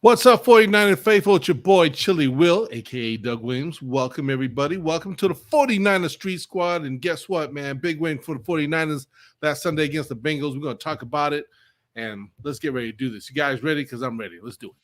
What's up, 49er faithful? It's your boy, Chili Will, a.k.a. Doug Williams. Welcome, everybody. Welcome to the 49er Street Squad. And guess what, man? Big win for the 49ers last Sunday against the Bengals. We're going to talk about it, and let's get ready to do this. You guys ready? Because I'm ready. Let's do it.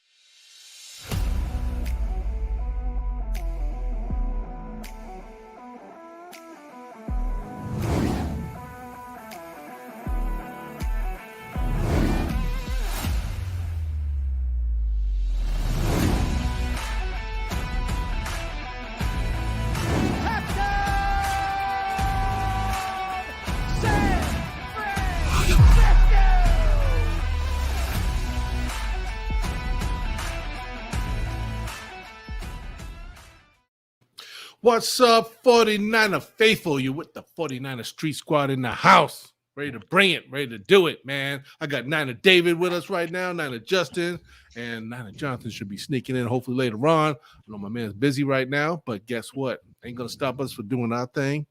What's up, 49er faithful? You with the 49er Street Squad in the house. Ready to bring it, ready to do it, man. I got Niner David with us right now, Niner Justin, and Niner Jonathan should be sneaking in hopefully later on. I know my man's busy right now, but guess what? Ain't going to stop us from doing our thing.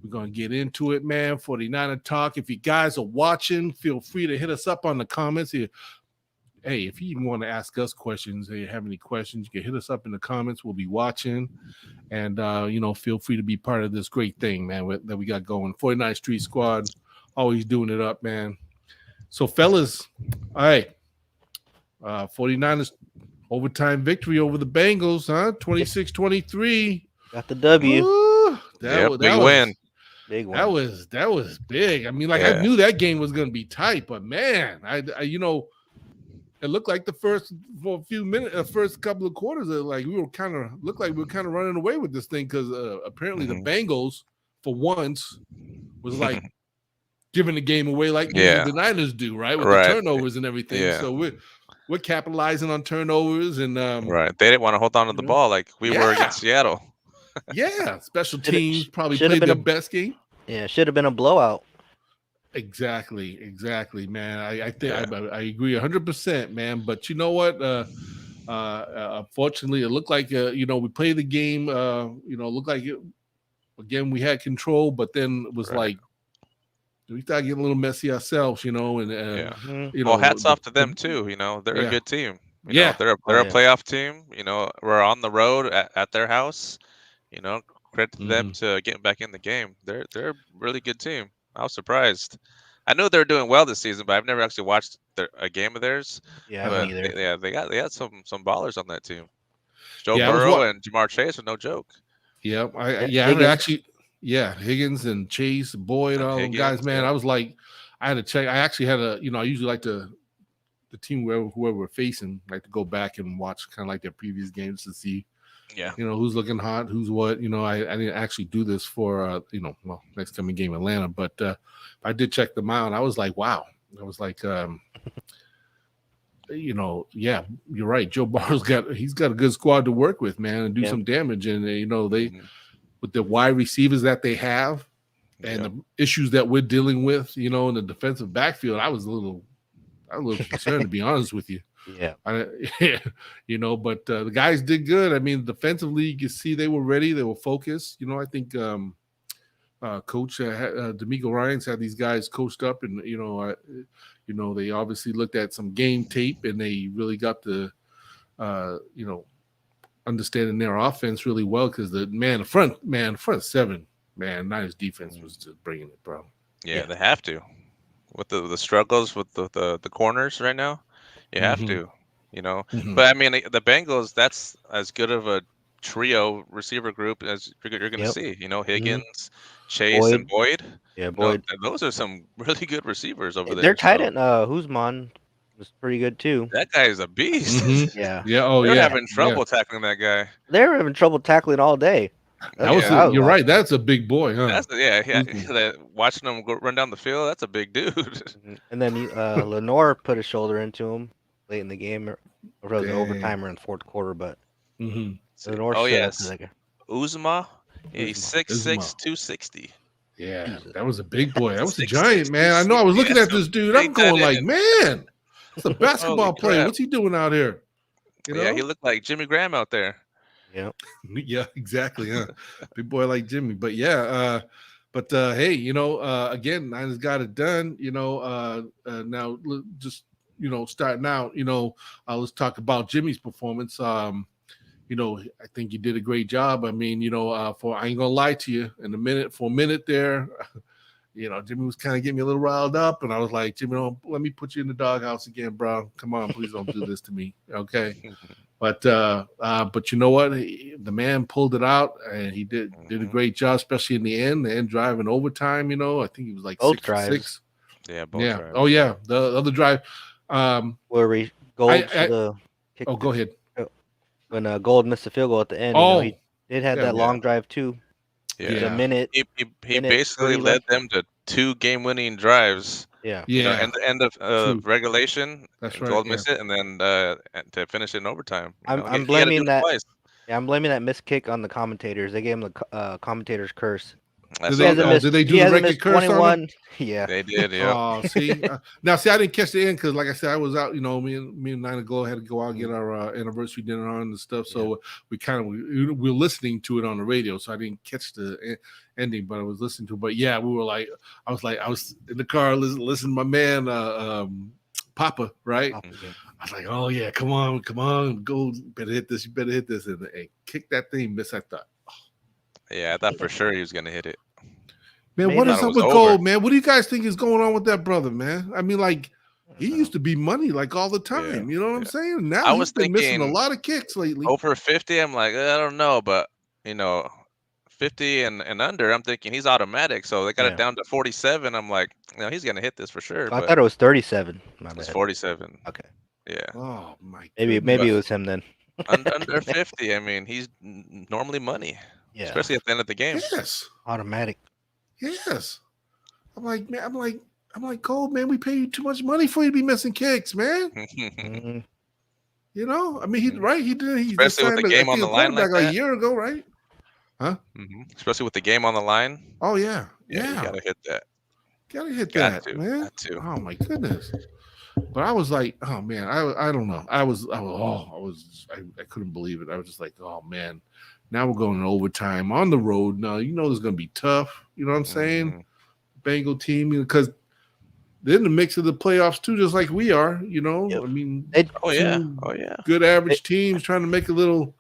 We're going to get into it, man. 49er Talk. If you guys are watching, feel free to hit us up on the comments here. Hey, if you want to ask us questions, hey, have any questions, you can hit us up in the comments. We'll be watching. And, feel free to be part of this great thing, man, that we got going. 49 Street Squad, always doing it up, man. So, fellas, all right. 49ers overtime victory over the Bengals, huh? 26-23. Got the W. Big win. Big one. That was big. I mean, I knew that game was going to be tight, but, man, it looked like for a few minutes, first couple of quarters, like we were kind of running away with this thing because apparently the Bengals, for once, was like giving the game away like the Niners do, right? With the turnovers and everything. Yeah. So we're capitalizing on turnovers and right. They didn't want to hold on to the ball like we were against Seattle. Special teams probably played their best game. Yeah, should have been a blowout. Exactly, man. I think I agree 100%, man. But you know what? Unfortunately, it looked like we played the game. Looked like it again. We had control, but then it was like we started getting a little messy ourselves, and well, hats off to them too. They're a good team. They're a playoff team. We're on the road at their house. Credit to them to getting back in the game. They're a really good team. I was surprised. I know they're doing well this season, but I've never actually watched a game of theirs. Yeah, me either. They got some ballers on that team. Joe Burrow and Jamar Chase are no joke. Yeah, Higgins and Chase, Boyd, all them guys, man. I was like, I had to check. I actually had I usually like the team whoever we're facing, like to go back and watch kind of like their previous games to see. Yeah, who's looking hot, who's what. I didn't actually do this for next coming game Atlanta, but I did check them out. I was like, wow. I was like, you're right. Joe Burrow's got a good squad to work with, man, and do some damage. And they with the wide receivers that they have and the issues that we're dealing with, in the defensive backfield, I was a little concerned to be honest with you. Yeah, but the guys did good. I mean, defensively, you can see they were ready. They were focused. I think Coach D'Amico Ryans had these guys coached up, and they obviously looked at some game tape, and they really got the understanding their offense really well because the front seven, Niners defense was just bringing it, bro. Yeah, they have to with the struggles with the corners right now. You have to, But I mean, the Bengals, that's as good of a trio receiver group as you're going to see. Higgins, Chase, and Boyd. Yeah, Boyd. Those are some really good receivers over there. They're tight end. Guzman was pretty good too. That guy is a beast. Yeah. They're having trouble tackling that guy. They were having trouble tackling all day. You're right. That's a big boy, huh? Watching him run down the field, that's a big dude. And then Lenore put a shoulder into him late in the game, or it was an overtime or in the fourth quarter. But Lenore Uzma, he's 6'6", 260. Yeah, that was a big boy. That was a giant, man. I know. I was looking at this dude. I'm going like, man, that's a basketball player. What's he doing out here? Yeah, he looked like Jimmy Graham out there. Yeah, exactly. Huh? Big boy like Jimmy. But hey, again, Niners got it done. Now just starting out, let's talk about Jimmy's performance. I think he did a great job. I mean, I ain't gonna lie to you. For a minute there, Jimmy was kind of getting me a little riled up, and I was like, Jimmy, let me put you in the doghouse again, bro. Come on, please don't do this to me, okay? But you know what? The man pulled it out, and he did a great job, especially in the end drive and overtime. I think he was like both 6 drives. for 6. Yeah, both drives. Oh yeah, the other drive. Where Gold for the kick. Oh, go ahead. When Gold missed the field goal at the end, he did have that long drive too. Yeah, a minute. He basically led them to 2 game-winning drives. Yeah. And the end of regulation. That's right. Gold missed it, and then to finish it in overtime. I'm blaming that. Yeah, I'm blaming that missed kick on the commentators. They gave him the commentator's curse. Did they do the record curse 21. On him? Yeah, they did. Yeah. Oh, see, now I didn't catch the end because, like I said, I was out. Me and Nina had to go out and get our anniversary dinner on and stuff. So we were listening to it on the radio. So I didn't catch the ending, but I was listening to it. But yeah, I was in the car listening to my man Papa, right? I was like, oh yeah, come on, go, better hit this, and kick that thing, miss. I thought. Yeah, I thought for sure he was gonna hit it. Man, what is up with Gold, man? What do you guys think is going on with that brother, man? I mean, like, he used to be money like all the time. You know what I'm saying? Now he's been missing a lot of kicks lately. Over 50, I'm like, I don't know, but 50 and under, I'm thinking he's automatic. So they got it down to 47. I'm like, he's gonna hit this for sure. I thought it was 37. It's 47. Okay. Yeah. Oh my. Maybe it was him then. Under 50. I mean, he's normally money. Yeah. Especially at the end of the game. Yes. Automatic. Yes. I'm like, Gold, man, we pay you too much money for you to be missing kicks, man. I mean, he did. He especially with the game on the line like that. A year ago, right? Huh? Especially with the game on the line. Oh yeah. You gotta hit that. Man. Got to. Oh my goodness. But I was like, oh man, I don't know. I couldn't believe it. I was just like, oh man. Now we're going to overtime on the road. Now, it's going to be tough. You know what I'm saying? Bengal team, because they're in the mix of the playoffs too, just like we are. I mean, good average teams trying to make a little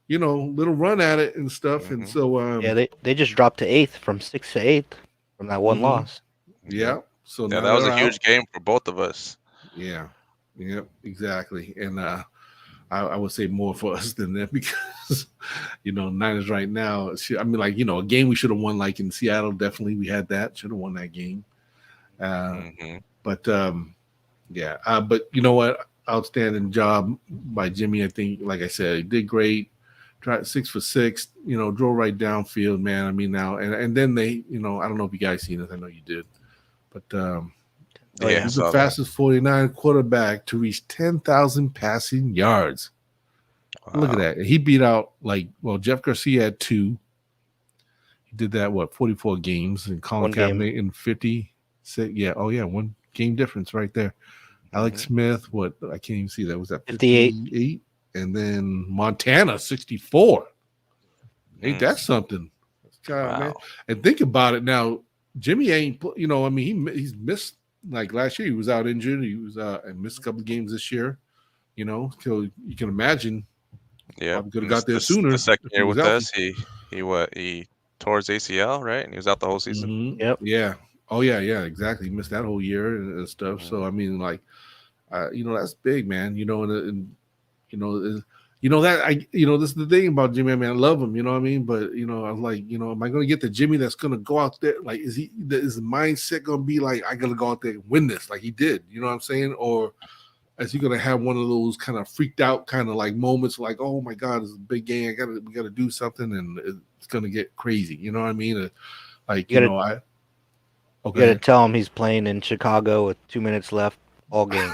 run at it and stuff. And so, they just dropped to 8th from 6th to 8th from that one loss. Yeah. So that was a huge game for both of us. Yeah. Yep. Exactly. And I would say more for us than them because, Niners right now, I mean, like, a game we should have won, like in Seattle, definitely we had that. Should have won that game. But you know what? Outstanding job by Jimmy. I think, like I said, he did great. Tried 6 for 6, drove right downfield, man. I mean, now, and then they, I don't know if you guys seen it. I know you did. But, he's the fastest 49 quarterback to reach 10,000 passing yards. Wow. Look at that. He beat out Jeff Garcia had 2. He did that 44 games, and Colin Kaepernick in 56. Yeah, 1 game difference right there. Alex Smith, I can't even see that. Was that 58? And then Montana 64. Ain't that something? God, man. And think about it now. Jimmy ain't, he's missed. Like last year, he was out injured. He was and missed a couple of games this year. So you can imagine. Yeah, could have got there sooner. The second year with us, he tore his ACL, right, and he was out the whole season. Yep. Yeah. Oh yeah, exactly. He missed that whole year and stuff. So I mean, that's big, man. This is the thing about Jimmy. I mean, I love him, you know what I mean? But, I was like, am I going to get the Jimmy that's going to go out there? Like, is the mindset going to be like, I got to go out there and win this like he did? You know what I'm saying? Or is he going to have one of those kind of freaked out kind of like moments like, oh my God, it's a big game. We got to do something and it's going to get crazy. You know what I mean? You got to tell him he's playing in Chicago with 2 minutes left all game.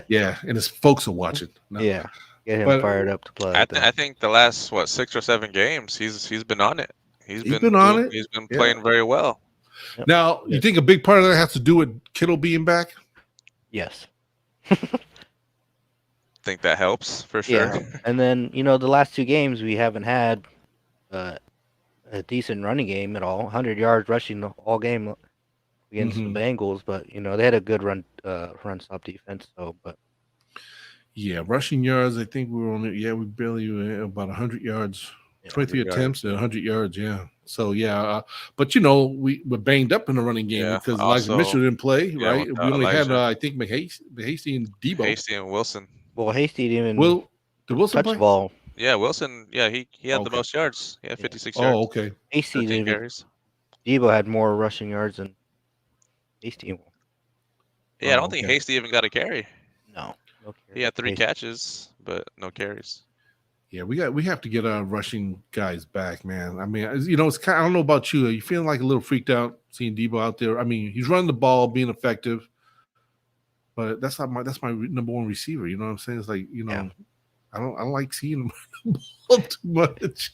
Yeah. And his folks are watching. No. Yeah. Get him fired up to play. I think the last 6 or 7 games he's been on it. He's been playing very well. Yep. Now, you think a big part of that has to do with Kittle being back? Yes. Think that helps for sure. Yeah. And then the last 2 games we haven't had a decent running game at all. 100 yards rushing all game. against the Bengals, but they had a good run stop defense. So, but yeah, rushing yards. I think we were only we barely about 100 yards. 23 attempts at 100 yards, yeah. So, but, we were banged up in the running game because Elijah Mitchell didn't play, right? We only had, I think, Hasty and Debo. Hasty and Wilson. Well, Hasty didn't even did Wilson touch play? the ball. Yeah, Wilson, he had the most yards. He had 56 yards. yards. Oh, okay. Hasty didn't even. Debo had more rushing yards than Hasty. Yeah, I don't think Hasty even got a carry. No carry. He had 3 catches, but no carries. Yeah, we have to get our rushing guys back, man. I mean, it's kind. I don't know about you. Are you feeling like a little freaked out seeing Debo out there? I mean, he's running the ball, being effective, but that's my number one receiver. You know what I'm saying? It's like I don't like seeing him run the ball too much.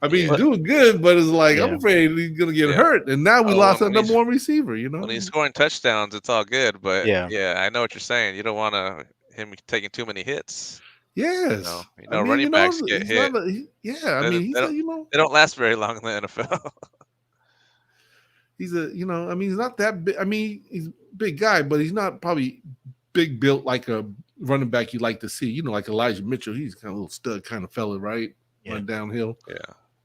I mean, he's doing good, but it's like I'm afraid he's gonna get hurt. And now we lost our number one receiver. When he's scoring touchdowns, it's all good. But I know what you're saying. You don't want him taking too many hits. Yes, running backs get hit. I mean, they don't last very long in the NFL. He's he's not that big. I mean, he's a big guy, but he's not probably big built like a running back you like to see. Like Elijah Mitchell, he's kind of a little stud kind of fella, right? Run downhill. Yeah,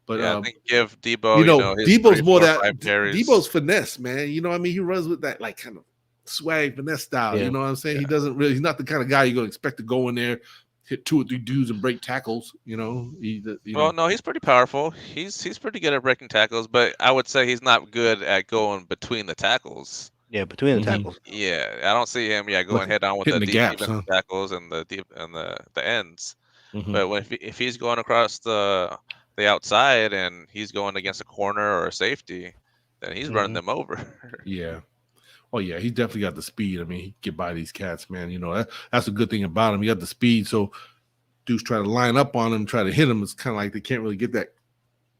but I think give Debo. Debo's more that Debo's finesse, man. He runs with that like kind of swag finesse style. You know what I'm saying? He doesn't really. He's not the kind of guy you're gonna expect to go in there, hit 2 or 3 dudes and break tackles. No, he's pretty powerful. He's pretty good at breaking tackles, but I would say he's not good at going between the tackles. Yeah, between the tackles. Yeah, I don't see him. Going head on with the gaps, tackles and the ends. But if he's going across the outside and he's going against a corner or a safety, then he's running them over. Yeah. Oh yeah, he definitely got the speed. I mean, he can get by these cats, man. That's a good thing about him. He got the speed, so dudes try to line up on him, try to hit him. It's kind of like they can't really get that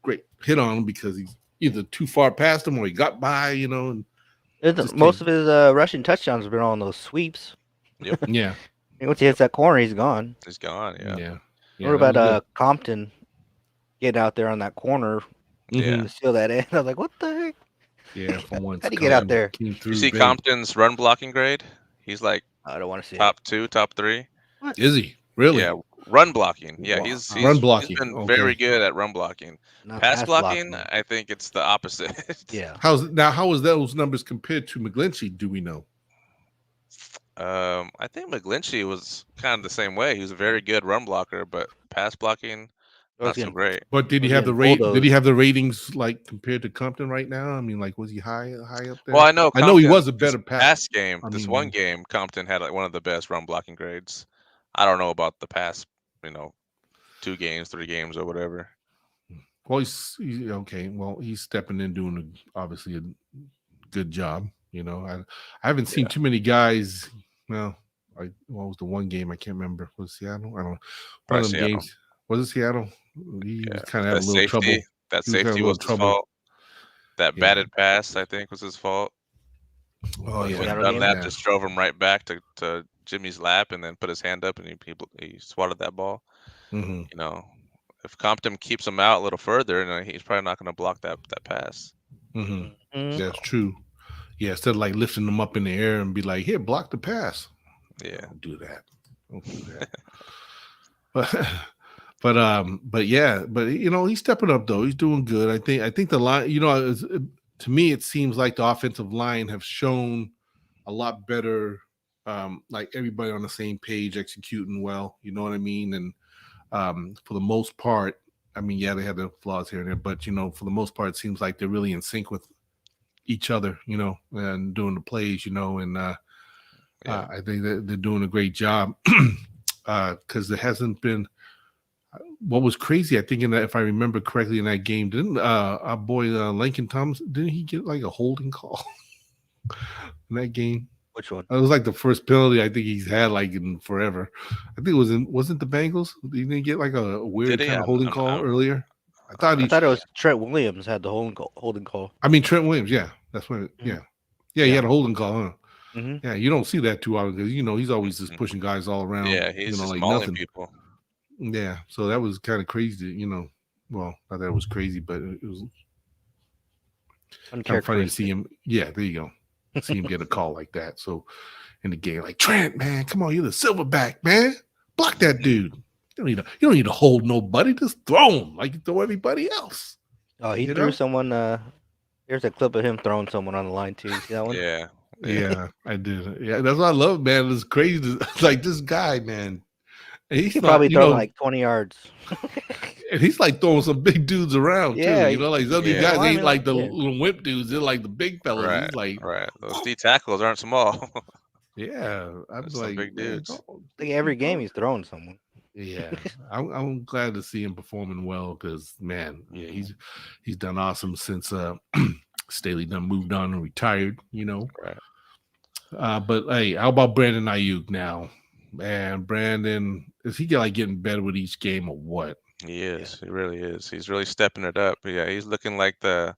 great hit on him because he's either too far past him or he got by, And most of his rushing touchdowns have been on those sweeps. Yep. Yeah. Once he hits that corner, he's gone. He's gone. Yeah. What about Compton getting out there on that corner? To steal that end. I was like, what the heck? Yeah, for once. How'd he get out there? You see Compton's run blocking grade? He's like I don't want to see top 2, top 3. What? Is he? Really? Yeah, run blocking. Yeah, he's run blocking. He's been very good at run blocking. Pass blocking, I think it's the opposite. Yeah. How is those numbers compared to McGlinchey? Do we know? I think McGlinchey was kind of the same way. He was a very good run blocker, but pass blocking, not so great. But did he have the rate? Did he have the ratings like compared to Compton right now? I mean, like, was he high up there? Well, I know he was a better pass game. One game, Compton had like one of the best run blocking grades. I don't know about the past, 2 games, 3 games, or whatever. Well, he's okay. Well, he's stepping in, doing obviously a good job. I haven't seen too many guys. Well, what was the one game? I can't remember. Was it Seattle? I don't know. One of them games. Was it Seattle? He was kind of had a little trouble. That safety was his fault. That batted pass, I think, was his fault. Oh, yeah. That just drove him right back to Jimmy's lap and then put his hand up and he swatted that ball. Mm-hmm. If Compton keeps him out a little further, he's probably not going to block that pass. Mm-hmm. That's true. Yeah, instead of like lifting them up in the air and be like, "Here, block the pass." Yeah, don't do that. But he's stepping up though. He's doing good. I think the line. To me, it seems like the offensive line have shown a lot better. Like everybody on the same page, executing well. You know what I mean? And for the most part, I mean, they had their flaws here and there, but for the most part, it seems like they're really in sync with each other, and doing the plays, and I think that they're doing a great job because there hasn't been. What was crazy, I think, if I remember correctly, in that game, didn't our boy Lincoln Thomas, didn't he get like a holding call in that game? Which one? It was like the first penalty I think he's had like in forever. I think it wasn't the Bengals? He didn't get like a weird kind of holding call earlier. I thought it was Trent Williams had the holding call. I mean Trent Williams, yeah, that's what. He had a holding call, huh? Mm-hmm. Yeah, you don't see that too often because he's always just pushing guys all around. Yeah, he's just like mauling nothing. people. Yeah, so that was kind of crazy. Well, not that it was crazy, but it was kind of funny to see him. Yeah, there you go. see him get a call like that. So in the game, like Trent, man, come on, you're the silverback, man. Block that dude. You don't need to hold nobody. Just throw him like you throw everybody else. Oh, he threw someone. Here's a clip of him throwing someone on the line too. You see that one? Yeah, I did. Yeah, that's what I love, man. It's crazy. Like this guy, man. He probably throw like 20 yards. And he's like throwing some big dudes around too. Like some of these guys ain't like the little wimp dudes. They're like the big fellas. Right, he's like, those D tackles aren't small. Yeah, I'm like, big dudes. I think every game he's throwing someone. Yeah, I'm glad to see him performing well because man, he's done awesome since Staley done moved on and retired. Right. But hey, how about Brandon Ayuk now? Man, Brandon, is he like getting better with each game or what? He is. He really is. He's really stepping it up. Yeah, he's looking like the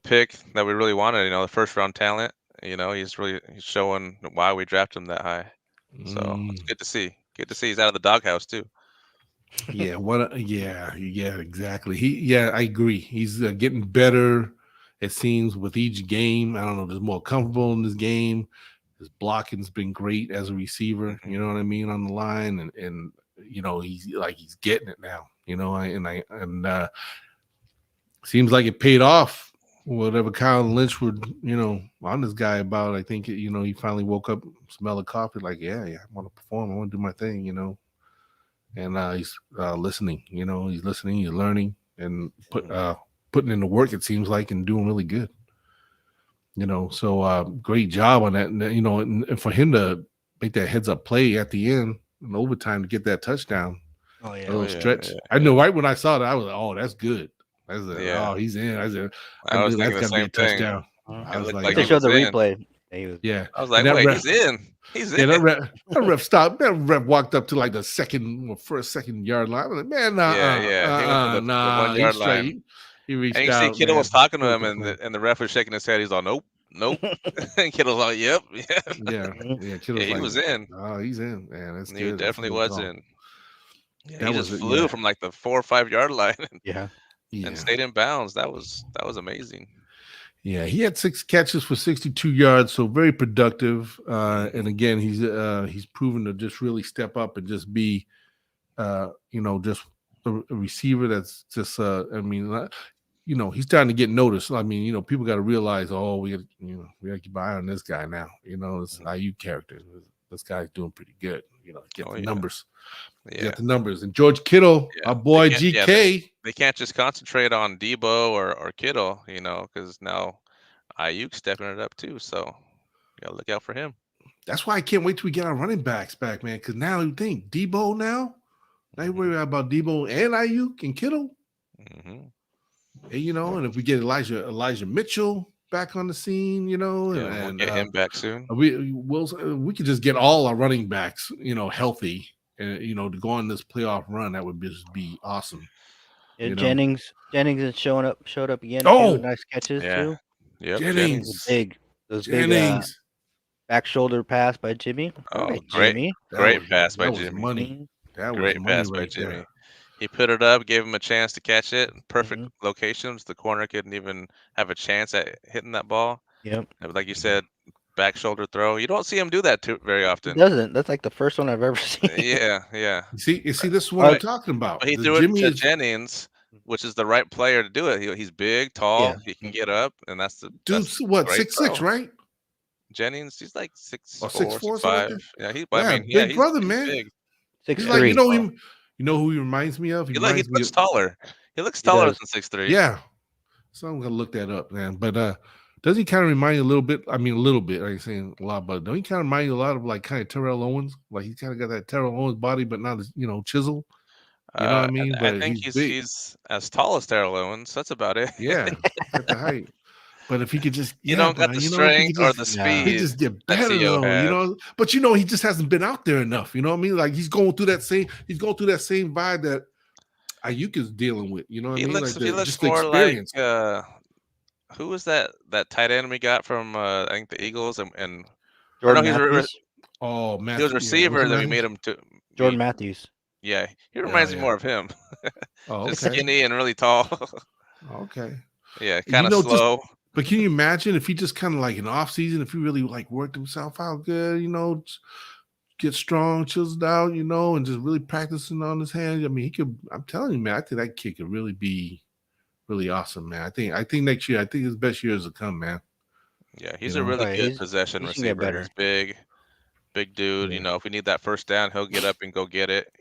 pick that we really wanted. The first round talent. He's showing why we drafted him that high. So it's good to see. Good to see he's out of the doghouse too. Yeah. Yeah. Exactly. I agree. He's getting better. It seems with each game. I don't know. There's more comfortable in this game. His blocking's been great as a receiver. You know what I mean on the line, and he's getting it now. Seems like it paid off. Whatever Kyle Lynch would, on this guy about, I think, he finally woke up, smelled the coffee, like, yeah, I want to perform. I want to do my thing, and he's listening, he's listening, he's learning and putting in the work, it seems like, and doing really good, so great job on that. And, and for him to make that heads up play at the end in overtime to get that touchdown. Oh, yeah. Stretch. Yeah. I know right when I saw that, I was like, oh, that's good. Oh, he's in. I was thinking the same thing. I was like, they showed the replay. I was like, wait, he's in. He's in. Yeah, that ref stopped. That ref walked up to like the second yard line. I was like, man, the 1 yard line. He reached and out. And Kittle was talking to him, and the ref was shaking his head. He's like, nope. And Kittle's like, yep. Yeah. He was in. Oh, he's in. Man, that's good. He definitely was in. Yeah, he just flew from like the 4 or 5 yard line. And stayed in bounds. That was amazing. Yeah, he had 6 catches for 62 yards, so very productive. And again, he's proven to just really step up and just be, just a receiver that's just. He's starting to get noticed. I mean, people got to realize, we got to keep an eye on this guy now. This IU character. This guy's doing pretty good. Get the numbers. Get the numbers. And George Kittle, our boy GK. They can't just concentrate on Debo or Kittle, because now Ayuk's stepping it up too. So you gotta look out for him. That's why I can't wait till we get our running backs back, man. Because now you think Debo now you worry about Debo and Ayuk and Kittle. Mm-hmm. And if we get Elijah Mitchell back on the scene, and we'll get him back soon. We could just get all our running backs, healthy, and to go on this playoff run. That would just be awesome. Yeah, Jennings is showed up again. Oh, nice catches too. Yeah, Jennings, big back shoulder pass by Jimmy. Oh, great pass by Jimmy. Money. That was great pass by Jimmy. There. He put it up, gave him a chance to catch it. Perfect locations. The corner couldn't even have a chance at hitting that ball. Yep. Like you said, back shoulder throw. You don't see him do that very often. He doesn't. That's like the first one I've ever seen. Yeah. You see, this is what I'm talking about. But he threw it to Jennings, which is the right player to do it. He's big, tall. He can get up, and that's the dude's what 6'6", right? Jennings, he's like 6'4", 6'5". Yeah, he's big brother, man. Big. 6'3". Him. You know who he reminds me of? He looks taller. He looks taller than 6'3". Yeah. So I'm gonna look that up, man. But does he kind of remind you a little bit? I mean, a little bit. I ain't saying a lot, but don't he kind of remind you a lot of like kind of Terrell Owens? Like he's kind of got that Terrell Owens body, but not as chisel. You know what I mean? But I think he's as tall as Terrell Owens. That's about it. Yeah, at the height. But if he could just, don't got the strength or the speed, he just get better though, But he just hasn't been out there enough. You know what I mean? Like he's going through that same vibe that Ayuk is dealing with. You know what I mean? He looks more experience. Like who was that tight end we got from I think the Eagles and Jordan Matthews. Matthews. He was receiver. Then we made him to Jordan Matthews. Yeah, he reminds me more of him. Oh, okay. Just skinny and really tall. Okay. Yeah, kind of slow. But can you imagine if he just kind of like in off season, if he really like worked himself out good, get strong, chills out, and just really practicing on his hands. I mean, he could. I'm telling you, man, I think that kid could really be really awesome, man. I think next year, I think his best years will come, man. Yeah, he's a really good possession receiver. He's big dude. Yeah. If we need that first down, he'll get up and go get it.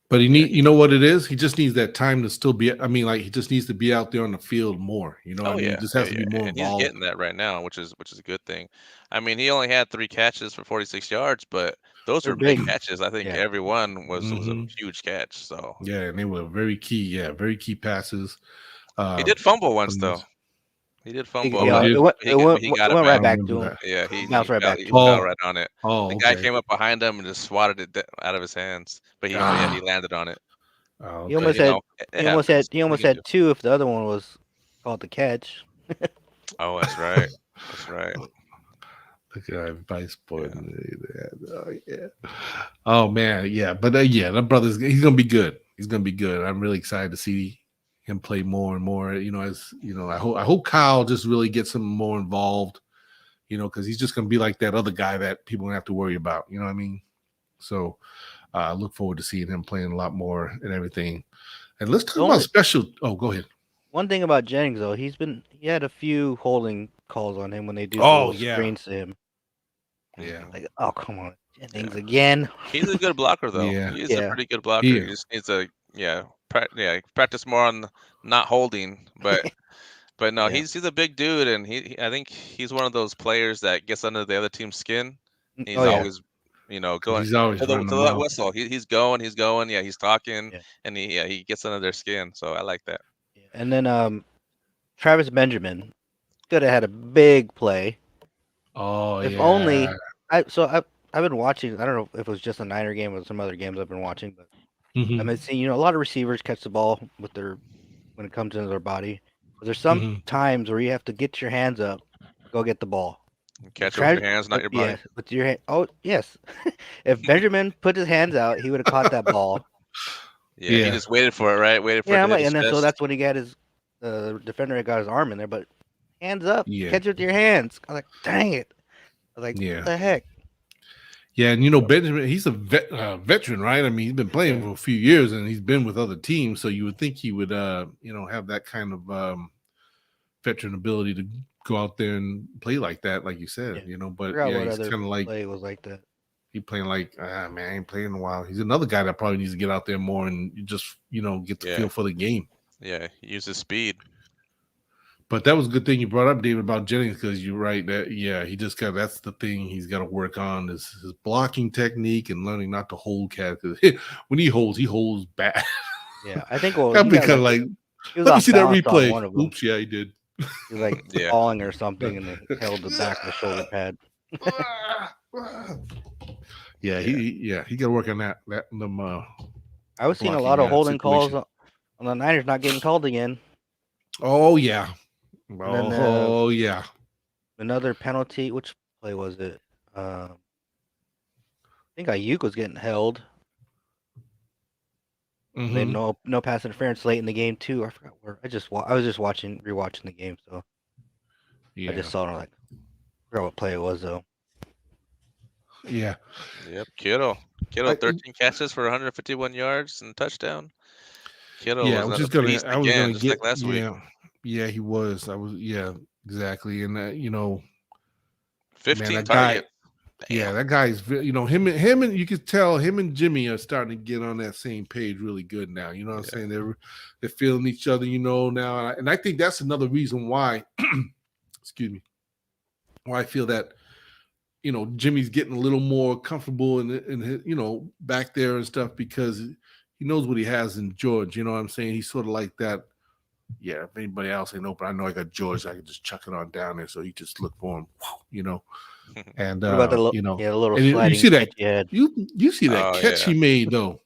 But you know what it is? He just needs that time to still be. I mean, like he just needs to be out there on the field more. He just has to be more involved. He's getting that right now, which is a good thing. I mean, he only had 3 catches for 46 yards, but those were big catches. I think every one was a huge catch. So yeah, and they were very key. Yeah, very key passes. He did fumble once though. He did fumble. Yeah, he went right back to him. Yeah, he bounced right back. He fell right on it. The guy came up behind him and just swatted it out of his hands, but he landed on it. Okay. He almost had 2 if the other one was called the catch. Oh, that's right. That's right. The guy vice Oh man, yeah, but that brother's he's gonna be good. He's gonna be good. I'm really excited to see him play more and more. I hope Kyle just really gets him more involved. Because he's just gonna be like that other guy that people don't have to worry about. You know what I mean? So I look forward to seeing him playing a lot more and everything. And let's talk about special. Oh, go ahead. One thing about Jennings though, he had a few holding calls on him when they do screens to him. Yeah. Like, oh come on, Jennings again. He's a good blocker though. Yeah. He's a pretty good blocker. He just needs to practice more on not holding, but no, he's a big dude, and I think he's one of those players that gets under the other team's skin. He's always going. He's always to that whistle. He's going. Yeah, he's talking, and he gets under their skin. So I like that. And then Travis Benjamin could have had a big play. Oh, if only I've been watching. I don't know if it was just a Niner game or some other games I've been watching, but I've been seeing a lot of receivers catch the ball when it comes into their body. But there's some times where you have to get your hands up, go get the ball. Catch it with your hands, not your body. Yeah, with your hand. Oh yes. If Benjamin put his hands out, he would have caught that ball. Yeah, he just waited for it, right? Waited for it. And then so that's when he got his defender got his arm in there, but hands up, catch it with your hands. I'm like, dang it. I was like, what the heck? Yeah, and Benjamin, he's a veteran, right? I mean, he's been playing for a few years, and he's been with other teams, so you would think he would, have that kind of veteran ability to go out there and play like that, like you said, But he's kind of like play was like that. He playing like, man, I ain't playing in a while. He's another guy that probably needs to get out there more and just, get the feel for the game. Yeah, use his speed. But that was a good thing you brought up, David, about Jennings, because you're right that he just that's the thing he's got to work on is his blocking technique and learning not to hold cats. Because when he holds bad. Yeah, I think that'd be kind of like let me see that replay. Oops, yeah, he did. He was like falling or something, and they held the back of the shoulder pad. He got to work on that. I was seeing a lot of holding calls on the Niners not getting called again. Oh yeah. Then, another penalty. Which play was it? I think Ayuk was getting held. They had no pass interference late in the game too. I forgot where. I was just rewatching the game, so I just saw it. I forgot what play it was though. Yeah. Yep. Kittle, 13 catches for 151 yards and touchdown. Kittle was just going to get like last week. Yeah, he was. Exactly. And 15 targets. Yeah, that guy's him and you could tell him and Jimmy are starting to get on that same page really good now. You know what I'm saying? They're feeling each other, now. And I think that's another reason why excuse me, why I feel that Jimmy's getting a little more comfortable in his, back there and stuff because he knows what he has in George. You know what I'm saying? He's sort of like that. Yeah, if anybody else ain't open, I know I got George. I can just chuck it on down there. So he just look for him, And what about the little and sliding you see that you see that catch he made though.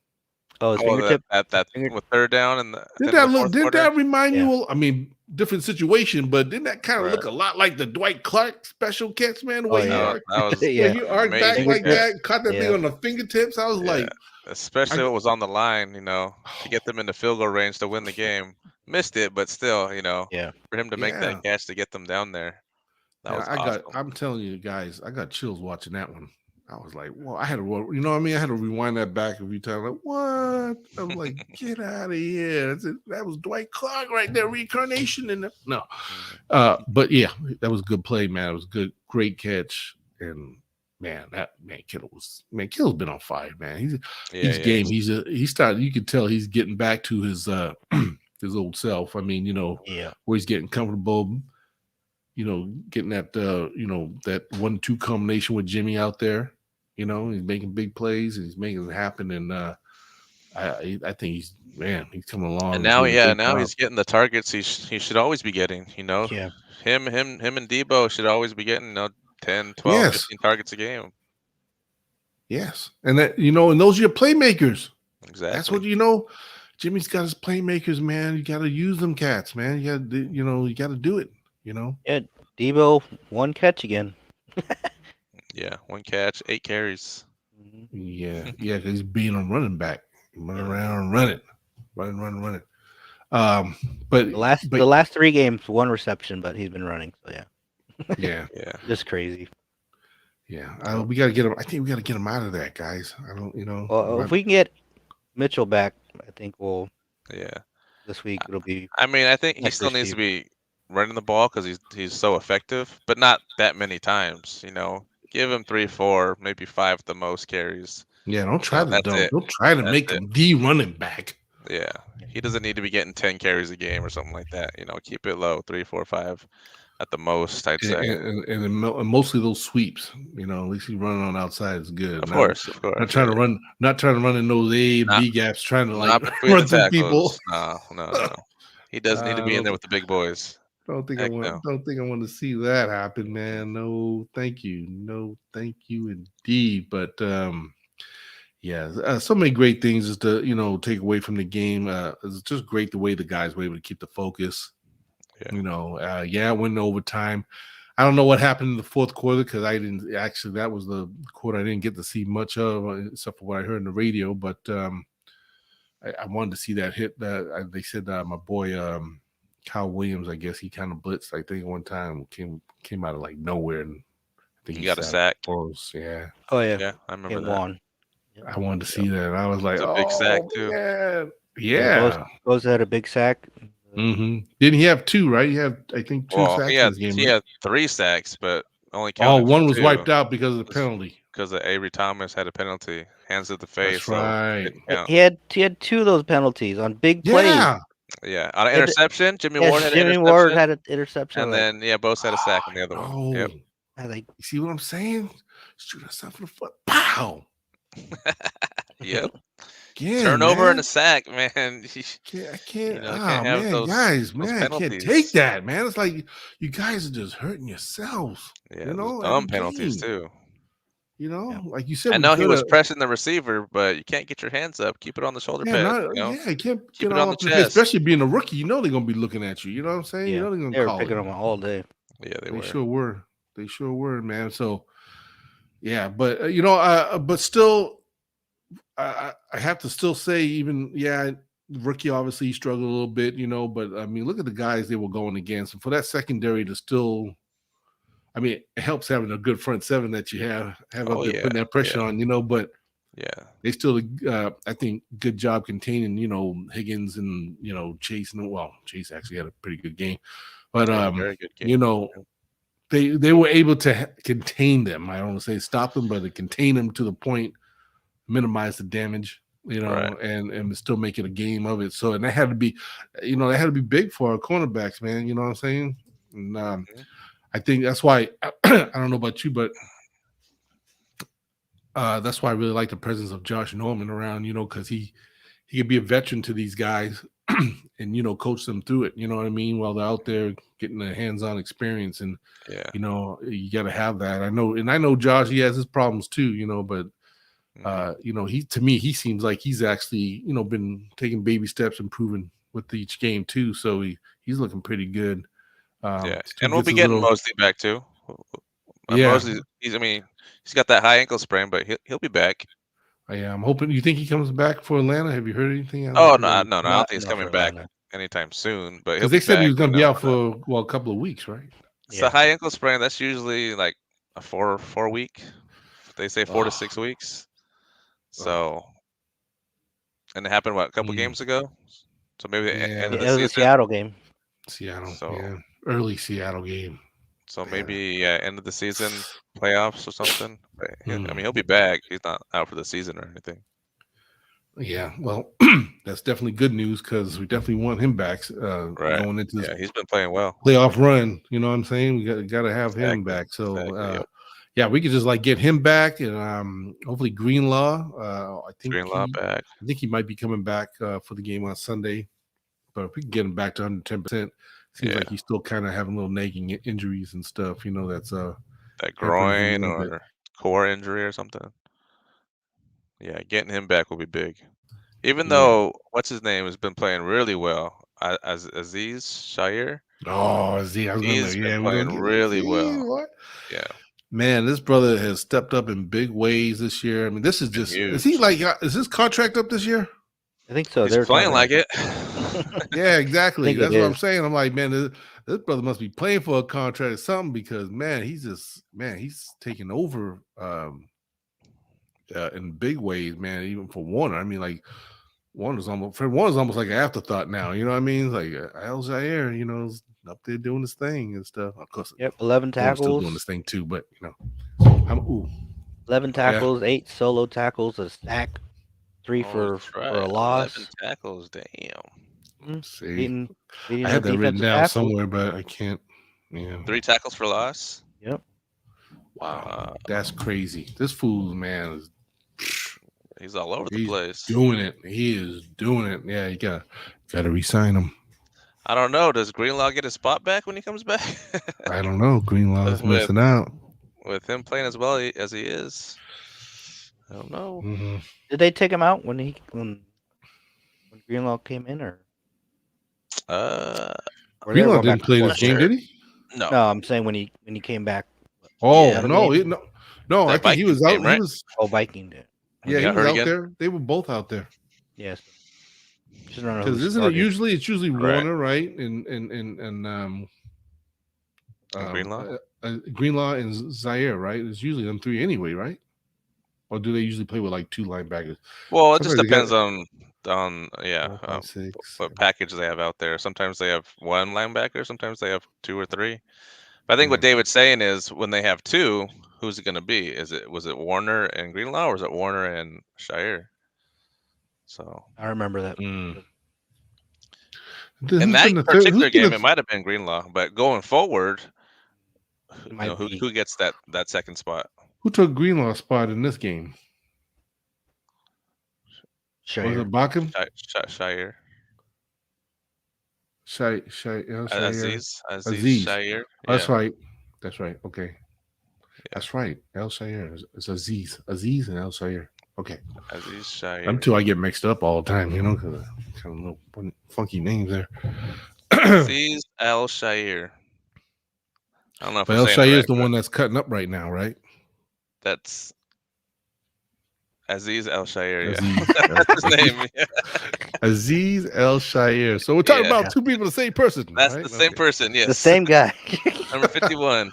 Oh, his fingertip. That with third down and did that remind you? I mean, different situation, but didn't that kind of look a lot like the Dwight Clark special catch, man? The way he arced back like that, caught that thing on the fingertips. I was like, especially what was on the line, to get them into field goal range to win the game. missed it, but still, Yeah. for him to make that catch to get them down there, that was awesome. I'm telling you guys, I got chills watching that one. I was like, well, I had to, you know what I mean? I had to rewind that back a few times. Like, what? I was like, get out of here. That was Dwight Clark right there, reincarnation in the no. But yeah, that was a good play, man. It was good, great catch. And man, Kittle's been on fire, man. He's game. He started, you could tell he's getting back to his his old self. I mean, where he's getting comfortable. Getting that that 1-2 combination with Jimmy out there. He's making big plays and he's making it happen. And I think he's coming along. And now, he's getting the targets he should always be getting. Yeah. Him and Debo should always be getting 10, 12, 15 targets a game. Yes, and that and those are your playmakers. Exactly. That's what Jimmy's got his playmakers, man. You got to use them cats, man. You got you got to do it. Yeah, Debo, 1 catch again. Yeah, 1 catch, 8 carries. Yeah, because he's being a running back, running around, running. But the last 3 games, 1 reception, but he's been running. So yeah, just crazy. Yeah, we got to get him. I think we got to get him out of that, guys. I don't, Well, if we can get Mitchell back, I think we'll. Yeah. This week it'll be. I mean, I think he still needs to be running the ball because he's so effective, but not that many times. Give him 3, 4, maybe 5 at the most carries. Yeah, don't try to make him the running back. Yeah, he doesn't need to be getting 10 carries a game or something like that. Keep it low, 3, 4, 5 at the most. I'd say, and mostly those sweeps. At least he's running on outside is good. Of course. Not trying to run in those A and B gaps, trying to run through people. No. He does need to be in there with the big boys. Don't think I want to see that happen, man. No, thank you. No, thank you indeed. But so many great things just to take away from the game. It's just great the way the guys were able to keep the focus. Yeah. Went overtime. I don't know what happened in the fourth quarter because I didn't actually. That was the quarter I didn't get to see much of, except for what I heard in the radio. But I wanted to see that hit. They said my boy Kyle Williams, I guess he kind of blitzed. I think one time came out of like nowhere, and I think he got a sack. Yeah. Oh yeah. Yeah, I remember that. I wanted to see that. I was like, a big sack too. Man. Yeah. Bosa had a big sack. Mm-hmm. Didn't he have 2? Right? He had, I think, 2 sacks in this game. He had 3 sacks, but only counted. One was wiped out because of the penalty. Because Avery Thomas had a penalty, hands to the face. That's right. So he had 2 of those penalties on big plays. Yeah, on an interception, Jimmy Ward had an interception. And then Bosa had a sack on the other one. Yep. You see what I'm saying? Shoot yourself in the foot. Pow. Yep. Again, turnover and a sack, man. I can't. Man, guys, man, I can't take that, man. It's like you guys are just hurting yourselves. Yeah, dumb penalties too. Like you said. I know he was pressing the receiver, but you can't get your hands up. Keep it on the shoulder pad. You can't keep it on the chest. Especially being a rookie, they're gonna be looking at you. You know what I'm saying? Yeah. They're gonna they were picking them all day. Yeah, they were. They sure were, man. So, yeah, but but still, I have to still say, even rookie obviously he struggled a little bit, but I mean, look at the guys they were going against, and for that secondary to still. I mean, it helps having a good front seven that you have up there putting that pressure on, but they still, I think, good job containing, Higgins and, Chase. Chase actually had a pretty good game, but, very good game. They were able to contain them. I don't want to say stop them, but to contain them to the point, minimize the damage, and still make it a game of it. So, and that had to be, that had to be big for our cornerbacks, man. You know what I'm saying? And, I think that's why I don't know about you, but that's why I really like the presence of Josh Norman around, because he could be a veteran to these guys and, coach them through it. You know what I mean? While they're out there getting the hands-on experience and, you got to have that. I know Josh, he has his problems too, but, he seems like he's actually, been taking baby steps, improving with each game too. So he's looking pretty good. And we'll be getting Mosley back too. Mosley, he's got that high ankle sprain, but he'll be back. I'm hoping. You think he comes back for Atlanta? Have you heard anything? No, I don't think he's coming back. anytime soon. But because they said he was going to be out for a couple of weeks, right? It's a high ankle sprain. That's usually like a 4 week. They say 4 to 6 weeks. So, and it happened a couple games ago. So maybe the end of the season. It was a Seattle game. Early Seattle game. So maybe end of the season playoffs or something. But I mean, he'll be back. He's not out for the season or anything. Yeah, well, that's definitely good news because we definitely want him back going into this. Yeah, he's been playing well. Playoff run, you know what I'm saying? We got to have him back. So, yeah, we could just like get him back and hopefully Greenlaw. I think back. I think he might be coming back for the game on Sunday. But if we can get him back to 110%, seems like he's still kind of having little nagging injuries and stuff. You know, that's that groin or core injury or something. Yeah, getting him back will be big. Even though what's his name has been playing really well, Aziz Shire. Oh, Aziz, he's been playing really well. What? Yeah, man, this brother has stepped up in big ways this year. I mean, this is just huge. Is he like? Is his contract up this year? I think so. He's playing like it. Yeah, exactly. That's what I'm saying. I'm like, man, this brother must be playing for a contract or something because man, he's taking over in big ways, man. Even for Warner, I mean, like Warner's almost like an afterthought now. You know what I mean? Like Al Jair, you know, is up there doing his thing and stuff. Of course, 11 tackles. Still doing this thing too, but you know, 11 tackles, 8 solo tackles, a sack, 3 for a loss. 11 tackles, damn. See, I had that written down somewhere, but I can't. Yeah, 3 tackles for loss. Yep. Wow, that's crazy. This fool, man, he's all over the place. Doing it. He is doing it. Yeah, you got to re-sign him. I don't know. Does Greenlaw get his spot back when he comes back? I don't know. Greenlaw is missing out. With him playing as well as he is, I don't know. Mm-hmm. Did they take him out when Greenlaw came in, or? Greenlaw didn't play this game, did he? No. No, I'm saying when he came back. Oh no! I think he was out. Right? He was. Oh, Viking did. Yeah, he was out there. They were both out there. Yes. Because isn't it usually? It's usually Warner, right? And Greenlaw. Greenlaw and Zaire, right? It's usually them 3 anyway, right? Or do they usually play with like 2 linebackers? Well, it just depends on what package they have out there. Sometimes they have 1 linebacker. Sometimes they have 2 or 3. But I think what David's saying is when they have 2, who's it going to be? Was it Warner and Greenlaw, or is it Warner and Shire? So I remember that. In that particular game, it might have been Greenlaw, but going forward, who gets that second spot? Who took Greenlaw's spot in this game? Shire. Was it Bakken? Shire. Aziz. Shire. That's right. Okay. Yeah. That's right. El Shire. It's Aziz and El Shire. Okay. Aziz Shire. Them 2 I get mixed up all the time, you know, because kind of little funky names there. Aziz El Shire. I don't know if El Shire is the one that's cutting up right now, right? That's Aziz El Shire. Yeah. That's his name. Yeah. Aziz El Shire. So we're talking about 2 people, the same person. That's right? the same person. Yes. The same guy. Number 51.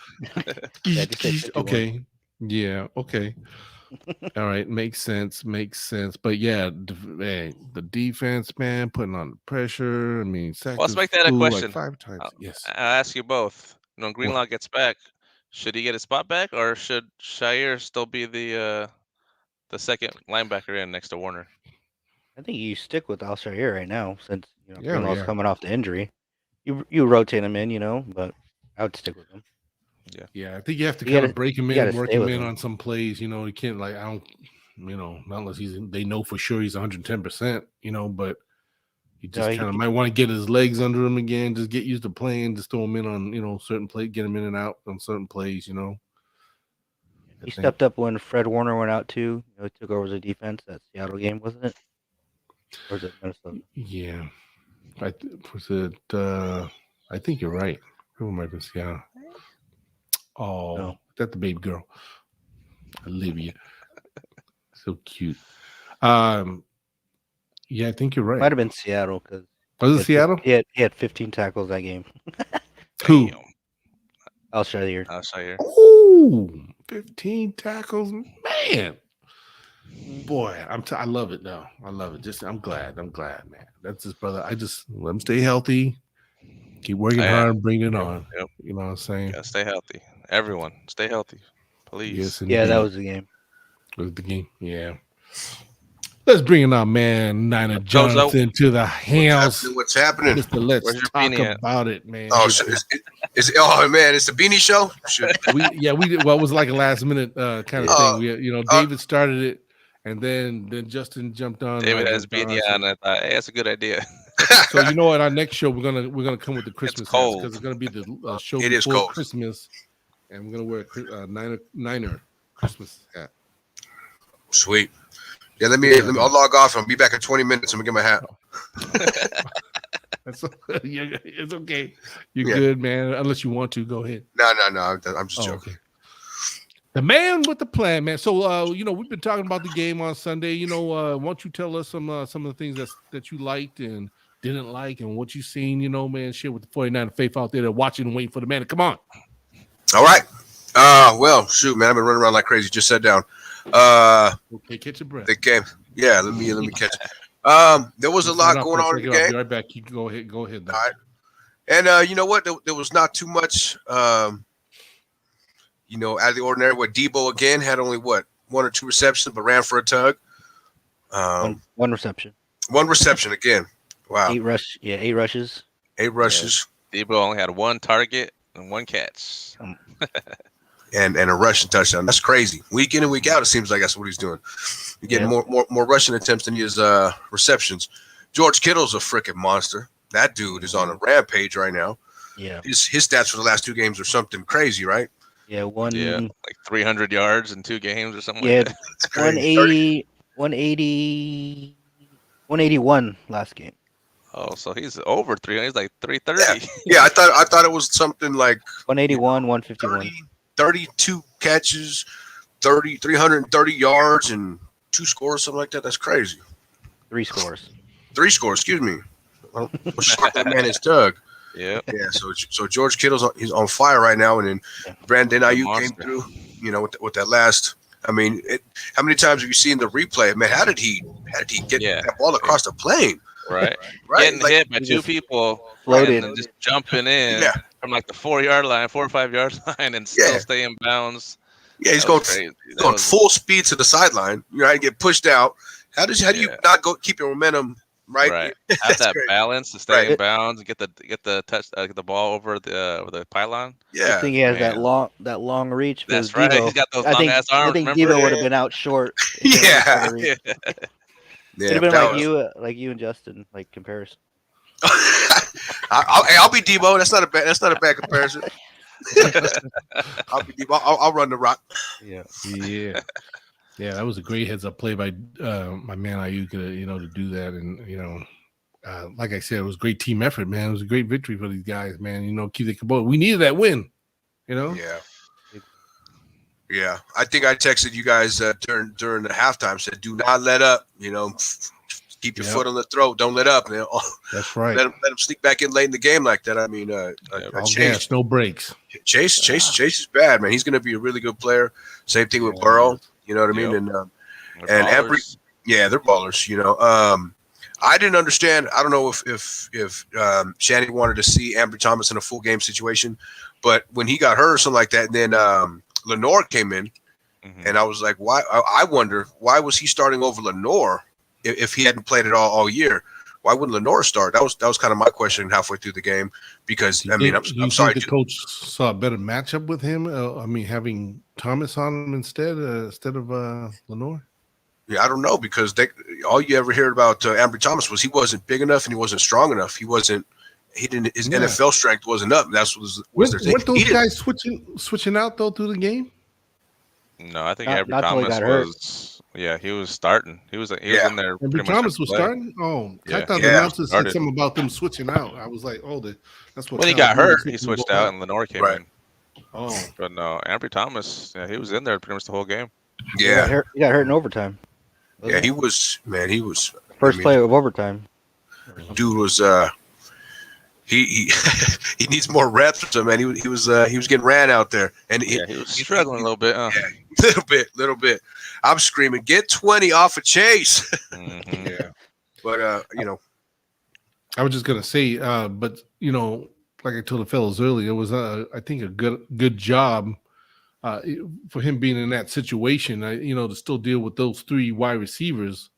Okay. Yeah. Okay. All right. Makes sense. But yeah, the defense, man, putting on the pressure. I mean, let's make that a question. Like 5 times. Yes. I'll ask you both. When Greenlaw gets back, should he get his spot back, or should Shire still be the second linebacker in next to Warner? I think you stick with Al Shire right now, since Greenlaw's coming off the injury. You rotate him in, but I would stick with him. Yeah. I think you have to kind of break him in and work him in on some plays. You know, you can't not unless they know for sure he's 110%. But you just kind of might want to get his legs under him again, just get used to playing, just throw him in on certain plays, get him in and out on certain plays. He stepped up when Fred Warner went out too. He took over the defense that Seattle game, wasn't it? Or was it Minnesota? Yeah, I think you're right. Who might be Seattle? Oh, no. That's the baby girl, Olivia. So cute. Yeah, I think you're right. Might have been Seattle because Was it Seattle? He had 15 tackles that game. Who? Alshire. Ooh, 15 tackles, man. Boy, I love it though. I love it. I'm glad, man. That's his brother. I just let him stay healthy. Keep working hard, bring it on. Yep. You know what I'm saying? Gotta stay healthy. Everyone, stay healthy, please. Yes, yeah, that was the game. Was the game? Yeah. Let's bring in our man Niner Jonathan to the house. What's happening? Let's talk about it, man. Oh, man, it's the Beanie Show. we did. Well, it was like a last minute kind of thing. David started it, and then Justin jumped on. David has Beanie on. I thought, hey, that's a good idea. So you know what? Our next show we're gonna come with the Christmas hats because it's gonna be the show before Christmas, and we're gonna wear a Niner Christmas hat. Sweet. Yeah, I'll log off. I'll be back in 20 minutes. I'm gonna get my hat. It's okay. You're good, man. Unless you want to, go ahead. No. I'm just joking. Okay. The man with the plan, man. So, we've been talking about the game on Sunday. Why don't you tell us some of the things that you liked and didn't like, and what you seen? Man, share with the 49er faith out there that watching and waiting for the man. Come on. All right. Well, shoot, man. I've been running around like crazy. Just sat down. Okay, catch your breath. The game. Yeah, let me catch it. There was a lot going on in the game. I'll be right back. You can go ahead. Though. All right. And you know what? There was not too much out of the ordinary. What Debo again had only one or two receptions, but ran for a tug. One reception. One reception again. Wow. 8 rushes. 8 rushes. Yeah. Debo only had one target and one catch. And a rushing touchdown. That's crazy. Week in and week out, it seems like that's what he's doing. You're getting more rushing attempts than he is receptions. George Kittle's a freaking monster. That dude is on a rampage right now. Yeah. His stats for the last 2 games are something crazy, right? Yeah, like 300 yards in 2 games or something. Yeah, like that. 181 last game. Oh, so he's over 300. He's like 330. Yeah, I thought it was something like 181, 151. 32 catches, 330 yards, and 2 scores, something like that. That's crazy. 3 scores. 3 scores, excuse me. Well, that man is Doug. Yeah. So George Kittle's he's on fire right now, and then Brandon Ayuk came through. With that last. I mean, how many times have you seen the replay? Man, how did he get that ball across the plane? Right. Getting hit by 2 people, floated, and just jumping in from like the 4-yard line, 4 or 5 yard line, and still stay in bounds. Yeah, he's going full speed to the sideline. Right, get pushed out. How do you not keep your momentum? Right. Have that balance to stay in bounds and get the ball over the pylon. Yeah. I think he has that long reach. That's right. He's got those long ass arms. I think Debo would have been out short. Yeah. It'd have been like you and Justin, like comparison. I'll be Debo. That's not a bad comparison. I'll be Debo. I'll run the rock. Yeah, that was a great heads-up play by my man Ayuk, to do that. And, like I said, it was a great team effort, man. It was a great victory for these guys, man. Keep the composure. We needed that win, Yeah. I think I texted you guys during the halftime, said, do not let up, keep your foot on the throat. Don't let up. That's right. Let him sneak back in late in the game like that. I mean, Chase, no breaks. Chase is bad, man. He's going to be a really good player. Same thing with Burrow. You know what I mean? And they're ballers. I didn't understand. I don't know if Shanny wanted to see Ambry Thomas in a full game situation, but when he got hurt or something like that, and then Lenore came in, and I was like, why? I wonder why was he starting over Lenore if he hadn't played it all year? Why wouldn't Lenore start? That was kind of my question halfway through the game because I'm sorry. The coach saw a better matchup with him. Having Thomas on him instead of Lenore. Yeah, I don't know because all you ever heard about Ambry Thomas was he wasn't big enough and he wasn't strong enough. His NFL strength wasn't up. That's was their thing. Weren't those guys switching out though through the game? No, I think Ambry Thomas was. Yeah, he was starting. He was in there. Ambry Thomas was starting. Oh, I thought the announcers said something about them switching out. I was like, that's what. When he got hurt, he switched out, and Lenore came in. Oh, but no, Ambry Thomas, he was in there pretty much the whole game. Yeah, he got hurt in overtime. Yeah, he was. Man, he was first play of overtime. Dude was he he needs more reps or something, man. He was getting ran out there, and he was struggling a little bit. Yeah, little bit. I'm screaming, get 20 off of Chase. Mm-hmm. Yeah, but I was just gonna say, but like I told the fellows earlier, it was I think a good job for him being in that situation. To still deal with those 3 wide receivers.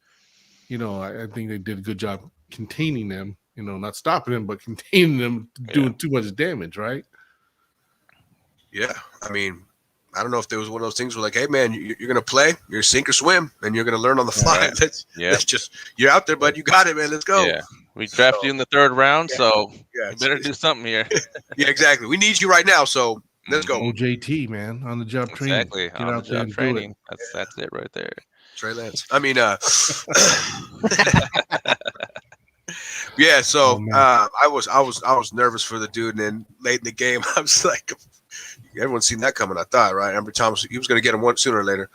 I think they did a good job containing them. Not stopping them, but containing them, doing too much damage, right? Yeah, I mean, I don't know if there was one of those things where like, hey man, you're gonna play, you're sink or swim, and you're gonna learn on the fly. Right. That's just you're out there, bud. You got it, man. Let's go. Yeah, we drafted you in the 3rd round, so you better do something here. Yeah, exactly. We need you right now, so let's go. OJT, man, on the job training. Exactly, on the job training. That's it right there. Trey Lance. I mean, yeah. So I was nervous for the dude, and then late in the game, I was like, everyone's seen that coming. I thought, right? Ambry Thomas, he was going to get him one sooner or later.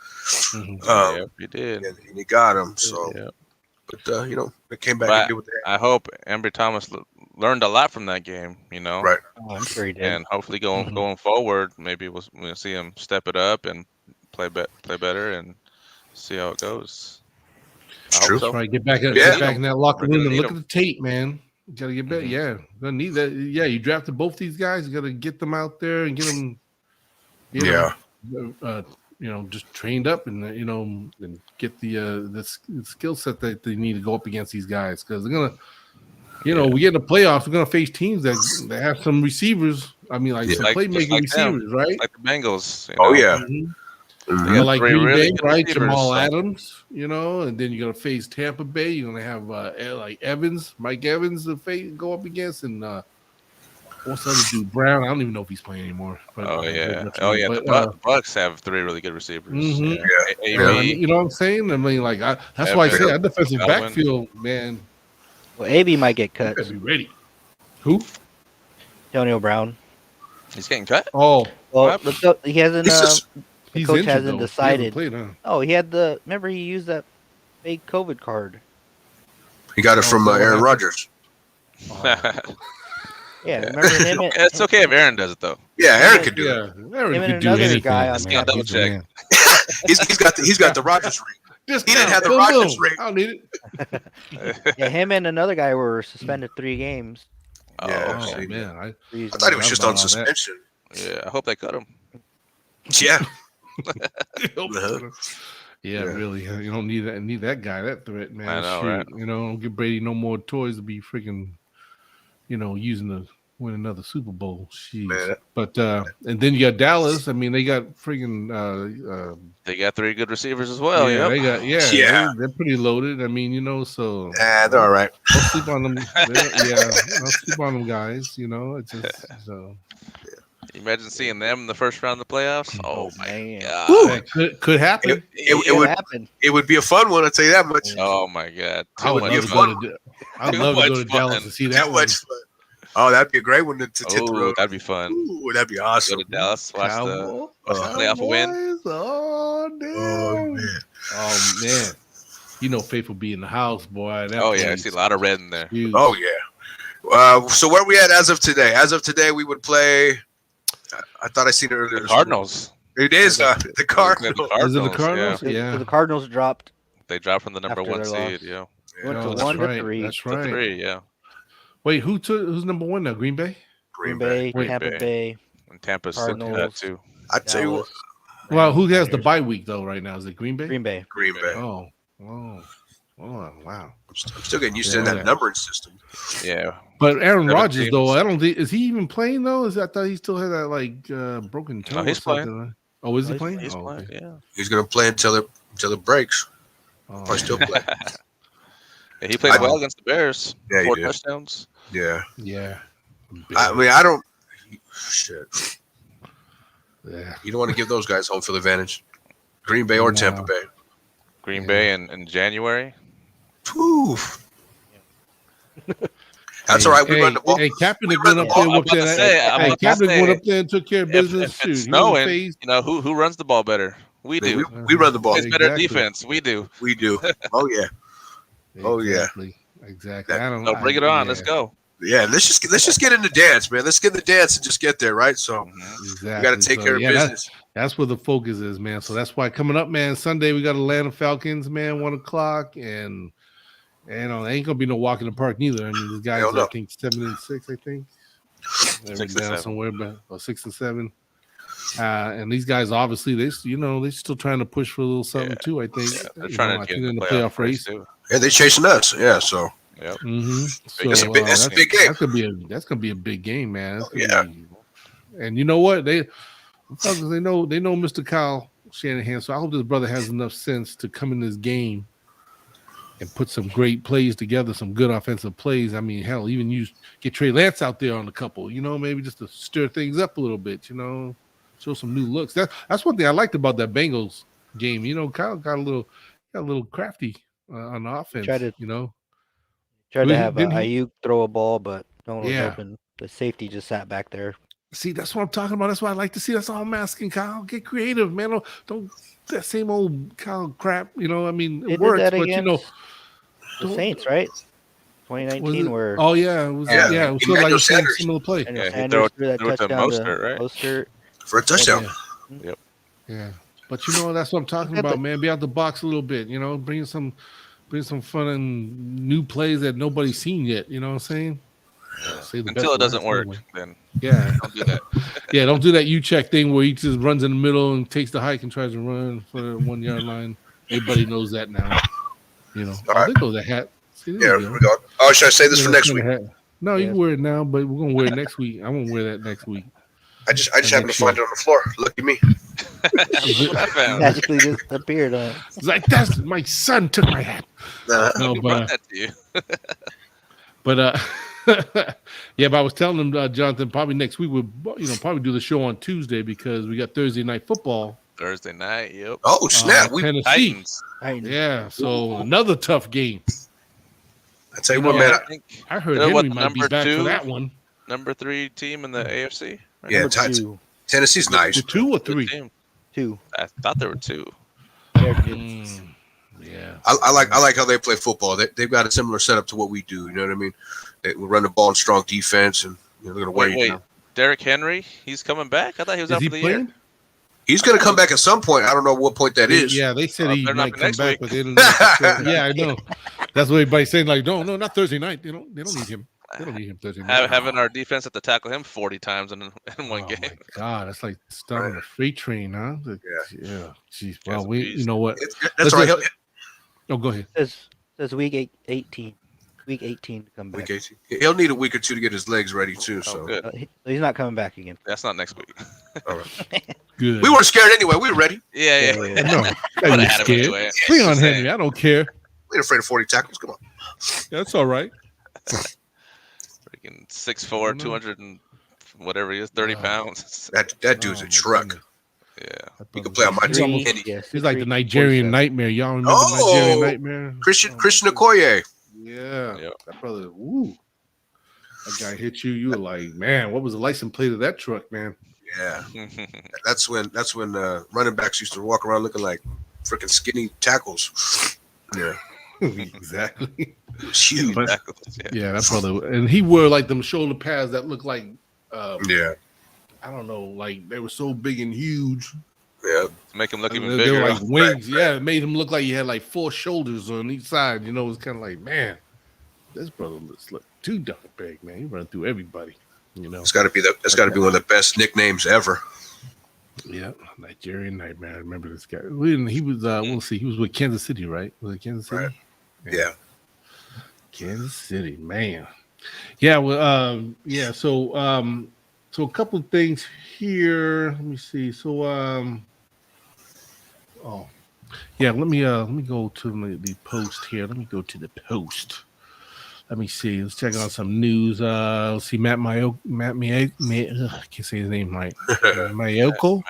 Yeah, he did, and he got him. So, but they came back and did what they had. I hope Ambry Thomas learned a lot from that game. Right? Oh, I'm sure he did. And hopefully going forward, maybe we'll see him step it up and play better and see how it goes. It's true. So. Right, get back in that locker room and look at the tape, man. You gotta get better. Yeah, gonna need that. Yeah, you drafted both these guys. You gotta get them out there and get them. Just trained up and and get the skill set that they need to go up against these guys because they're gonna. We get in the playoffs. We're gonna face teams that have some receivers. I mean, some playmaking receivers, right? Like the Bengals. Oh yeah. Mm-hmm. They got like three Green really Bay, good right? receivers, Jamal so- Adams, and then you're gonna face Tampa Bay. You're gonna have Mike Evans to go up against, and what's the other dude? Brown. I don't even know if he's playing anymore. But, The Bucks have 3 really good receivers. Mhm. Yeah. You know what I'm saying? I mean, that's why I say that defensive Godwin. backfield, man. Well, AB might get cut. Gotta be ready. Who? Antonio Brown. He's getting cut. Oh, Well, he hasn't. he's coach injured, hasn't though. He decided. played, huh? Oh, he had remember he used that fake COVID card. He got it from so what Aaron happened? Rodgers. Yeah, remember him? It's okay if Aaron does it though. Yeah, Aaron could do it. Yeah, Aaron Him and could do another anything. guy on man. Scott double check. Man. He's got the Rodgers ring. Just He didn't now, have the boom, Rodgers boom. ring. I don't need it. Yeah, him and another guy were suspended 3 games. Yeah, Oh see, man, I thought he was just on about all that. suspension. Yeah, I hope they cut him. Yeah. Yeah, really. You don't need that guy, that threat, man. I know, Shoot. right? Don't give Brady no more toys to be freaking, using to win another Super Bowl. Jeez. Man. But and then you got Dallas. I mean, they got freaking They got 3 good receivers as well. yeah, Yeah, they got Yeah. they're pretty loaded. I mean, so They're all right. don't sleep on them. Don't sleep on them guys. It's just so. Imagine seeing them in the first round of the playoffs. Oh my man. god. That could happen. It would happen. it would be a fun one. I'll tell you that much. Oh my god. I would Too love much to fun. go to. I'd Too love to go much to Dallas fun. to see Too that one. much fun. Oh, that'd be a great one to hit the Oh, road. that'd be fun. Ooh, that'd be Go awesome. to Dallas, watch the playoff win. Cowboys? Oh damn! Oh man. Oh man! Faith will be in the house, boy. That Oh yeah, I place see a lot of red in there. huge. Oh yeah. So where are we at as of today? As of today, we would play. I thought I seen it earlier. The Cardinals. It is the Cardinals. Is it the Cardinals? Yeah. So the Cardinals dropped They dropped from the number After 1 their seed. loss. Yeah. went Oh, to that's 1 right. to 3. That's To right. 3. Yeah. Wait, who's number 1 now? Green Bay? Green Bay, Wait, Tampa Bay. Bay. And Tampa's still Cardinals. that too. I tell you what, Dallas, Well, who has the Niners. bye week though? Right now, is it Green Bay? Green Bay. Green Bay. Oh, wow. I'm still getting used to Yeah. that numbering system. Yeah. But Aaron 7 Rodgers, teams. though, I don't think is he even playing though? I thought he still had that broken toe. No, he's or something. Oh, is he playing? He's Oh, playing. okay. Yeah. He's gonna play until it breaks. Oh, Probably still play. Yeah, he played I- well against the Bears. Yeah, he 4 did. touchdowns. Yeah. yeah. I mean, I don't. Shit. Yeah. You don't want to give those guys home field advantage. Green Bay or No. Tampa Bay. Green Yeah. Bay in January. Whew. That's all right. We run the ball. Hey, Kaepernick We went run the up ball. there I'm with about to that. say, I'm Hey, about to Kaepernick say, went up there and took care of business. If it's Shoot, he was snowing, phased. who runs the ball better? We do. We run the ball. It's better Exactly. defense. We do. We do. Oh yeah. Oh, yeah. Exactly. Exactly. I don't. Bring it on. Let's go. Yeah, let's just get in the dance, man. Let's get in the dance and just get there, right? So exactly. we got to take care of business. That's where the focus is, man. So that's why coming up, man. Sunday we got Atlanta Falcons, man, 1:00, and ain't gonna be no walk in the park neither. I mean, these guys are, I think 7-6, I think. 6-7 somewhere, or 6-7. And these guys obviously they're still trying to push for a little something too. I think they're trying to get in the playoff race too. Yeah, they're chasing us. Yeah, so. Yep. So, that's a big game. That's gonna be a big game, man. And you know what? They know Mr. Kyle Shanahan. So I hope this brother has enough sense to come in this game and put some great plays together, some good offensive plays. I mean, hell, even get Trey Lance out there on a couple. Maybe just to stir things up a little bit. Show some new looks. That's one thing I liked about that Bengals game. Kyle got a little crafty on offense. Tried to have Ayuk throw a ball, but no one was open. The safety just sat back there. See, that's what I'm talking about. That's what I like to see. That's all I'm asking, Kyle. Get creative, man. Don't that same old Kyle crap. I mean, it works, but the Saints, right? 2019, where it was sort of like a similar play. He threw that touchdown to Mostert for a touchdown. Yep. Yeah, but that's what I'm talking about, man. Be out the box a little bit. Bring some fun and new plays that nobody's seen yet. You know what I'm saying? Until it doesn't work, then don't do that. Don't do that check thing where he just runs in the middle and takes the hike and tries to run for the 1 yard line. Everybody knows that now. All right. There goes a hat. See, we go. Oh, should I say this for next week? No, you can wear it now, but we're gonna wear it next week. I won't wear that next week. I just happened to find it on the floor. Look at me. Magically disappeared. It's like that's my son took my hat. No, but that to you. But but I was telling him, Jonathan, probably next week we'll probably do the show on Tuesday because we got Thursday night football. Thursday night, yep. Oh snap! Tennessee. Titans. Yeah, so another tough game. I tell you what, man. I heard Henry might be back for that one. Number 3 team in the AFC. Right? Yeah, Titans. Tennessee's nice. 2 or 3? 2. I thought there were 2. Yeah, I like how they play football. They've got a similar setup to what we do. You know what I mean? They will run the ball in strong defense, and they're going to wear you down. Derrick Henry, he's coming back. I thought he was out for the year. He's going to come back at some point. I don't know what point that is. Yeah, they said he might come back, but they don't. Yeah, I know. That's what everybody's saying. Like, no, not Thursday night. They don't need him. They don't need him Thursday night. Having our defense have to tackle him 40 times in one game. My God, that's like starting a freight train, huh? Yeah. Jeez. Well, you know what? That's right. Go ahead. It says week 18. Week 18 to come back. Week 18. He'll need a week or two to get his legs ready too. So good. He's not coming back again. That's not next week. All right. Good. We weren't scared anyway. We were ready. Yeah. No, I ain't scared. Anyway. Bring on Henry. I don't care. We ain't afraid of 40 tackles. Come on. That's all right. Freaking 6'4", 200 and whatever he is, 30 pounds. That dude's a truck. Yeah. He can play on my team. He's like the Nigerian Nightmare. Y'all remember Nigerian Nightmare? Christian Okoye. Yeah. That brother. Ooh. That guy hit you. You were like, man, what was the license plate of that truck, man? Yeah. That's when running backs used to walk around looking like freaking skinny tackles. Yeah. Exactly. It was huge. Yeah, that brother. And he wore like them shoulder pads that looked like I don't know, like they were so big and huge. Yeah. To make him look even bigger. They were like wings. Right. Yeah, it made him look like he had like 4 shoulders on each side. It was kind of like, man, this brother looks too darn big, man. He run through everybody. It's got to be one of the best nicknames ever. Yeah, Nigerian Nightmare. I remember this guy. He was we'll see. He was with Kansas City, right? Was it Kansas City? Right. Yeah. Kansas City, man. Yeah, well, so a couple of things here. Let me see. So let me go to the post here. Let me go to the post. Let me see. Let's check out some news. Let's see. Matty May. I can't say his name right. Mayoko.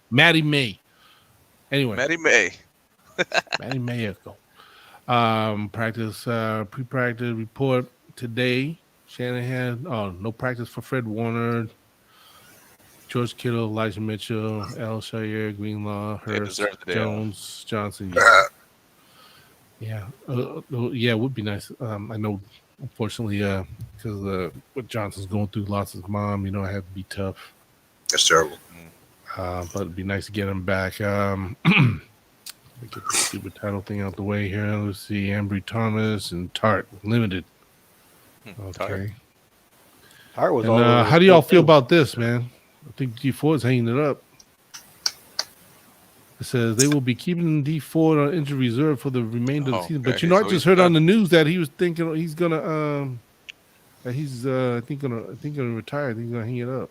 Matty May. Anyway. Matty May. Matty Mayoko. Pre-practice report today. Shanahan. Oh, no practice for Fred Warner, George Kittle, Elijah Mitchell, Al Shire, Greenlaw, Hurst, Jones, Johnson. Yeah, yeah, it would be nice. I know, unfortunately, because what Johnson's going through, lost his mom. You know, it had to be tough. That's terrible. But it'd be nice to get him back. We get the stupid title thing out the way here. Let's see, Ambry Thomas and Tart Limited. Okay. Tart was and, all over. how do y'all feel about this, man? I think D4 is hanging it up. It says they will be keeping D4 on injury reserve for the remainder of the season. But I just heard on the news that he was thinking he's gonna I think gonna retire. I think he's gonna hang it up.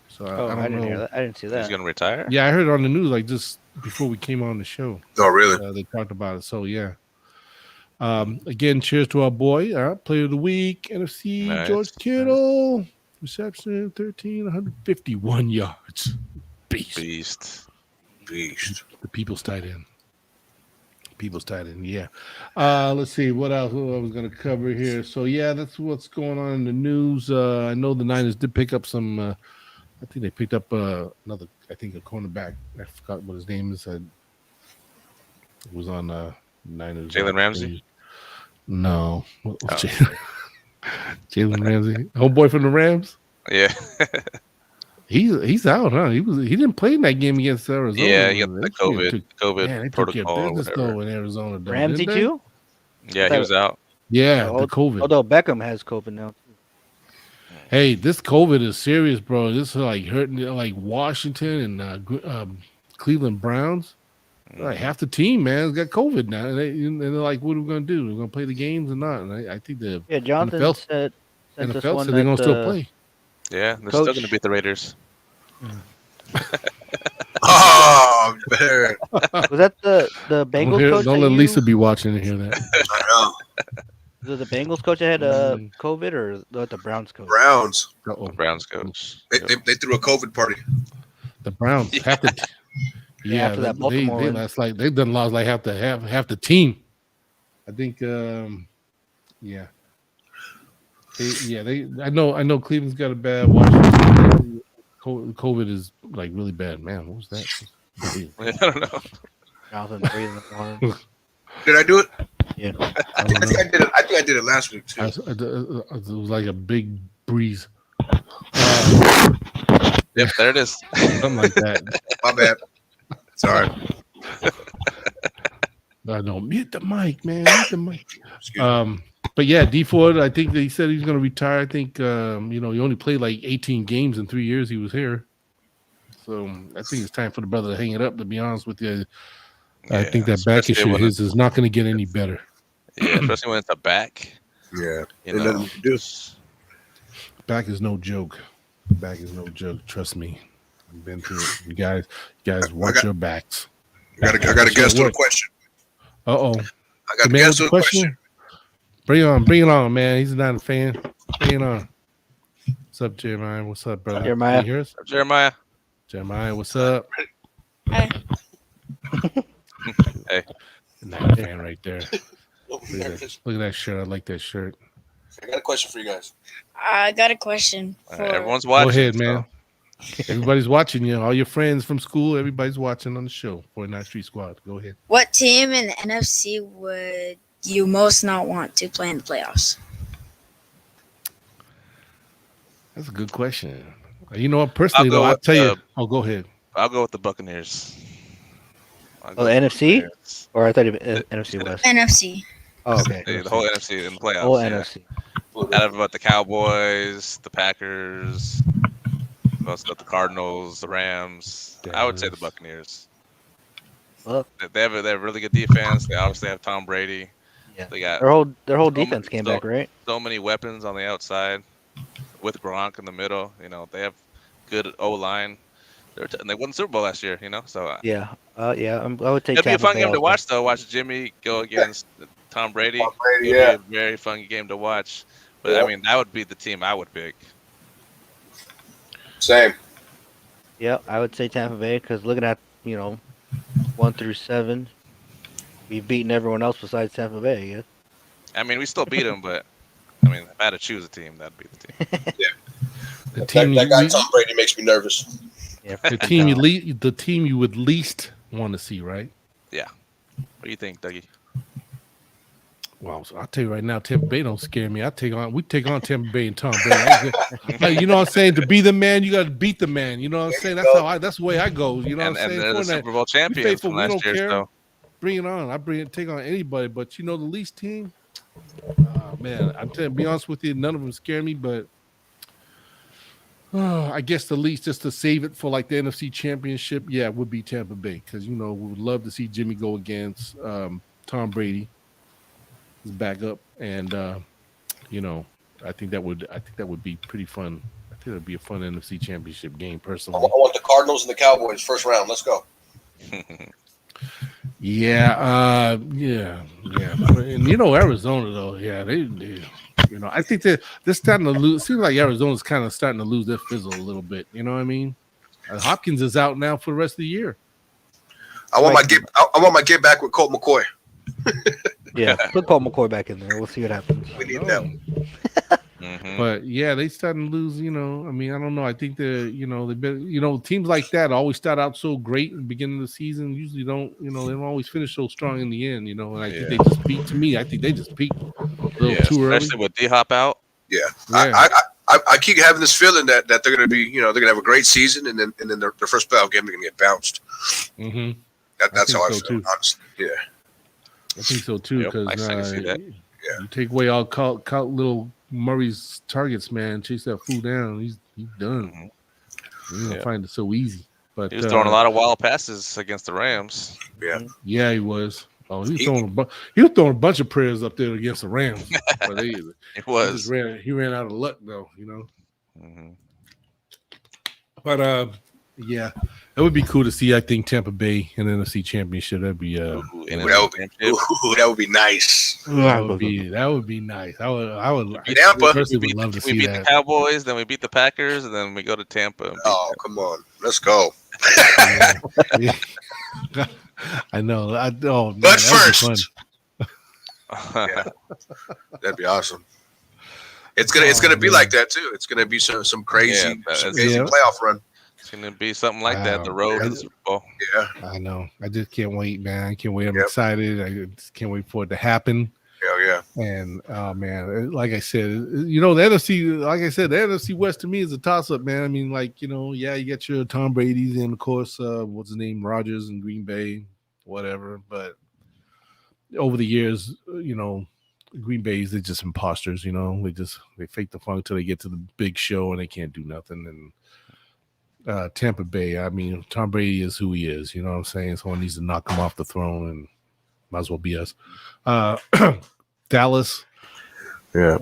So I don't know. Hear that. I didn't see that. He's gonna retire? Yeah, I heard on the news like just before we came on the show. Oh, really? They talked about it. So yeah. Again, cheers to our boy, player of the week, NFC nice. George Kittle, reception 13, 151 yards. Beast. The people's tight end. Yeah. Let's see what else I was going to cover here. So yeah, that's what's going on in the news. I know the Niners did pick up some. I think they picked up another. I think a cornerback. I forgot what his name is. It was on Niners. Jalen Ramsey. No, Jalen Ramsey, homeboy from the Rams. Yeah. He's out, huh? He didn't play in that game against Arizona. Yeah, he got the COVID protocol or whatever. In Arizona, Ramsey too? Yeah, he was out. Yeah, the COVID. Although Beckham has COVID now. Hey, this COVID is serious, bro. This is like hurting like Washington and Cleveland Browns. Like half the team, man, has got COVID now, and they're like, "What are we gonna do? We're gonna play the games or not?" And I think the Jonathan NFL said they're gonna still play. Yeah, they're still gonna beat the Raiders. Oh, man. Was that the Bengals coach? Don't let Lisa be watching and hear that. I know. Was it the Bengals coach that had COVID or the Browns coach? Browns. The Browns coach. They threw a COVID party. The Browns have to. Yeah, after that Baltimore they've done lost like half the team. I think. Yeah. I know Cleveland's got a bad Washington. COVID is like really bad, man. What was that? I don't know. Jonathan breathing water. Did I do it? Yeah. I think I did it. I think I did it last week too. It was like a big breeze. Yep, there it is. Something like that. My bad. Sorry. I know. Mute the mic, man. Mute the mic. But yeah, D Ford, I think he said he's going to retire. I think he only played like 18 games in 3 years he was here. So I think it's time for the brother to hang it up. To be honest with you, I think that back issue of his is not going to get any better. Yeah, especially when it's a back. Yeah, back is no joke. Back is no joke. Trust me. I've been through it. You guys, watch your backs. I got a guess to the question. Uh-oh. I got a guess to the question. Bring it on, man. He's not a fan. Bring it on. What's up, Jeremiah? What's up, brother? Jeremiah. Can you hear us? Jeremiah. Jeremiah, what's up? Hey. Hey. Not a fan right there. Look at that shirt. I like that shirt. I got a question for you guys. I got a question. Everyone's watching. Go ahead, man. Everybody's watching you. All your friends from school, everybody's watching on the show. 49 Street Squad. Go ahead. What team in the NFC would you most not want to play in the playoffs? That's a good question. You know what? Personally, though, I'll tell you. Oh, go ahead. I'll go with the Buccaneers. The NFC? Or I thought it was NFC West. NFC. Oh, okay. The whole NFC in the playoffs. Whole NFC. Out of about the Cowboys, the Packers, also got the Cardinals, the Rams. I would say the Buccaneers. Well, they have a really good defense. They obviously have Tom Brady. Yeah. They got their whole defense came back, right? So many weapons on the outside, with Gronk in the middle. They have good O-line. And they won the Super Bowl last year. So yeah, I would take. It'd be a fun game to watch, though. Watch Jimmy go against Tom Brady. It'd be a very fun game to watch. But I mean, that would be the team I would pick. Same. Yeah, I would say Tampa Bay because looking at 1 through 7, we've beaten everyone else besides Tampa Bay. I guess. I mean, we still beat them, but I mean, if I had to choose a team, that'd be the team. Yeah. That guy Tom Brady makes me nervous. Yeah. The team you would least want to see, right? Yeah. What do you think, Dougie? Well, so I'll tell you right now, Tampa Bay don't scare me. We take on Tampa Bay and Tom Brady. You know what I'm saying? To be the man, you got to beat the man. You know what I'm saying? That's the way I go. You know what I'm saying? And they're the Super Bowl champions from last year. So bring it on. Take on anybody. But the least team, man, I'm telling you, be honest with you, none of them scare me. But I guess the least, just to save it for like the NFC Championship, yeah, would be Tampa Bay, because we would love to see Jimmy go against Tom Brady, his backup, and I think that would be pretty fun. I think it'd be a fun NFC Championship game, personally. I want the Cardinals and the Cowboys first round. Let's go. Yeah. And Arizona though, yeah, they I think that they're starting to lose. It seems like Arizona's kind of starting to lose their fizzle a little bit. You know what I mean? Hopkins is out now for the rest of the year. I want my get back with Colt McCoy. Yeah, put Colt McCoy back in there. We'll see what happens. We need them. But yeah, they starting to lose. I don't know. I think they've been. Teams like that always start out so great in the beginning of the season. Usually don't. They don't always finish so strong in the end. And I think they just peaked. To me, I think they just peaked a little too early, especially with D-Hop out. Yeah. I keep having this feeling that they're going to be, they're going to have a great season, and then their first playoff game they're going to get bounced. Mm-hmm. That's how I feel, honestly. Yeah. I think so too, because you take away all little Murray's targets, man. Chase that fool down. He's done. You don't find it so easy. But he was throwing a lot of wild passes against the Rams. Yeah, he was. Oh, he was throwing a bunch of prayers up there against the Rams. But he ran out of luck though, Mm-hmm. But yeah, it would be cool to see. I think Tampa Bay in the NFC Championship. That'd be that would be nice. That would be nice. I would. Tampa. We beat the Cowboys, then we beat the Packers, and then we go to Tampa. Oh, come on, let's go. I know. But first, that'd be awesome. It's gonna be like that too. It's gonna be some crazy playoff run. It's gonna be something like that. The road to the Super Bowl. Yeah, I know. I just can't wait, man. I can't wait. I'm excited. I just can't wait for it to happen. Yeah. And man, like I said, the NFC. Like I said, the NFC West to me is a toss-up, man. I mean, you got your Tom Brady's and of course, what's his name, Rodgers in Green Bay, whatever. But over the years, Green Bay's, they're just imposters. They fake the funk until they get to the big show and they can't do nothing. And Tampa Bay, I mean, Tom Brady is who he is. You know what I'm saying? Someone needs to knock him off the throne, and might as well be us. Dallas. Yeah.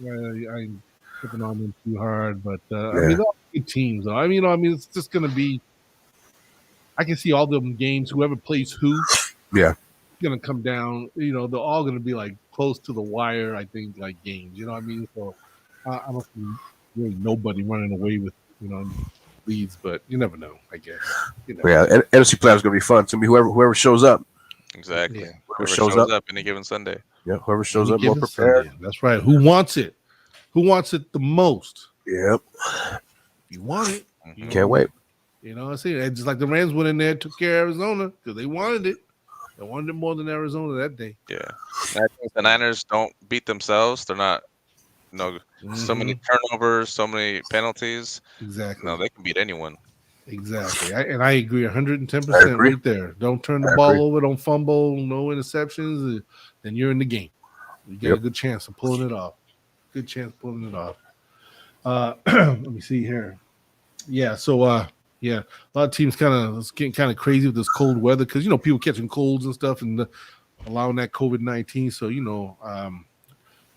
I'm picking on them too hard, but I mean, they're all good teams, though. I mean, it's just going to be. I can see all them games. Whoever plays who, going to come down. They're all going to be like close to the wire. I think like games. You know what I mean? So I don't see really nobody running away with leads, but you never know. I guess. NFC playoffs going to be fun. It's going to be whoever shows up. Exactly. Yeah. Whoever shows up any given Sunday. Yeah, whoever shows up more prepared. Sunday. That's right. Who wants it? Who wants it the most? Yep. You want it. Can't wait. You know what I'm saying? And just like the Rams went in there, took care of Arizona because they wanted it. They wanted it more than Arizona that day. Yeah. I think the Niners don't beat themselves. They're not, so many turnovers, so many penalties. Exactly. No, they can beat anyone. Exactly. I agree 110% right there. Don't turn the ball over. Don't fumble. No interceptions. Then you're in the game. You get a good chance of pulling it off. Let me see here. Yeah. So, a lot of teams it's getting kind of crazy with this cold weather because, people catching colds and stuff and allowing that COVID-19. So,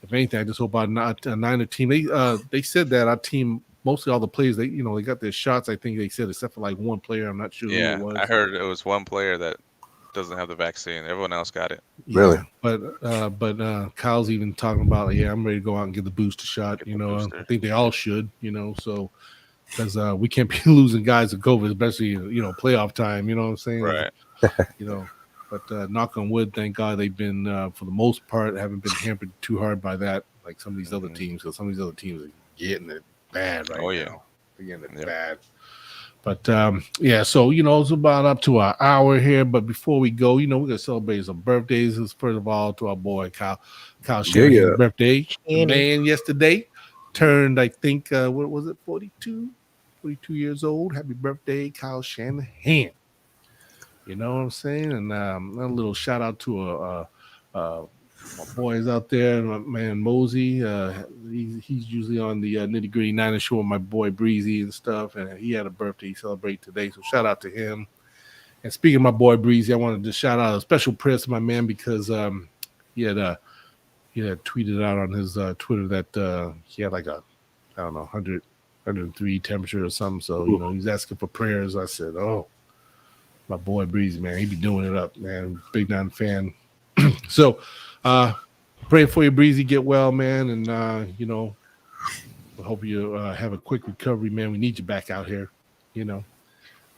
if anything, I just hope our Niner team, they said that our team, mostly all the players, they got their shots. I think they said, except for like one player. I'm not sure who it was. I heard it was one player that doesn't have the vaccine. Everyone else got it. Really? But Kyle's even talking about, I'm ready to go out and get the booster shot. I think they all should. So because we can't be losing guys to COVID, especially playoff time. You know what I'm saying? Right. But knock on wood, thank God they've been for the most part haven't been hampered too hard by that, like some of these other teams. Because some of these other teams are getting it bad right now. They're getting it bad. But yeah, so it's about up to an hour here. But before we go, we're gonna celebrate some birthdays. First of all, to our boy Kyle Shanahan's birthday. The man yesterday turned, I think, what was it, 42 years old. Happy birthday, Kyle Shanahan. You know what I'm saying? And a little shout out to my boys out there, my man Mosey. He's usually on the Nitty Gritty Niners show with my boy Breezy and stuff, and he had a birthday he celebrated today. So shout out to him. And speaking of my boy Breezy, I wanted to shout out a special prayer to my man because he had tweeted out on his Twitter that he had like a 103 temperature or something. So he's asking for prayers. I said, oh, my boy Breezy, man, he be doing it up, man. Big Nine fan. So praying for you, Breezy, get well, man, and I hope you have a quick recovery, man. We need you back out here,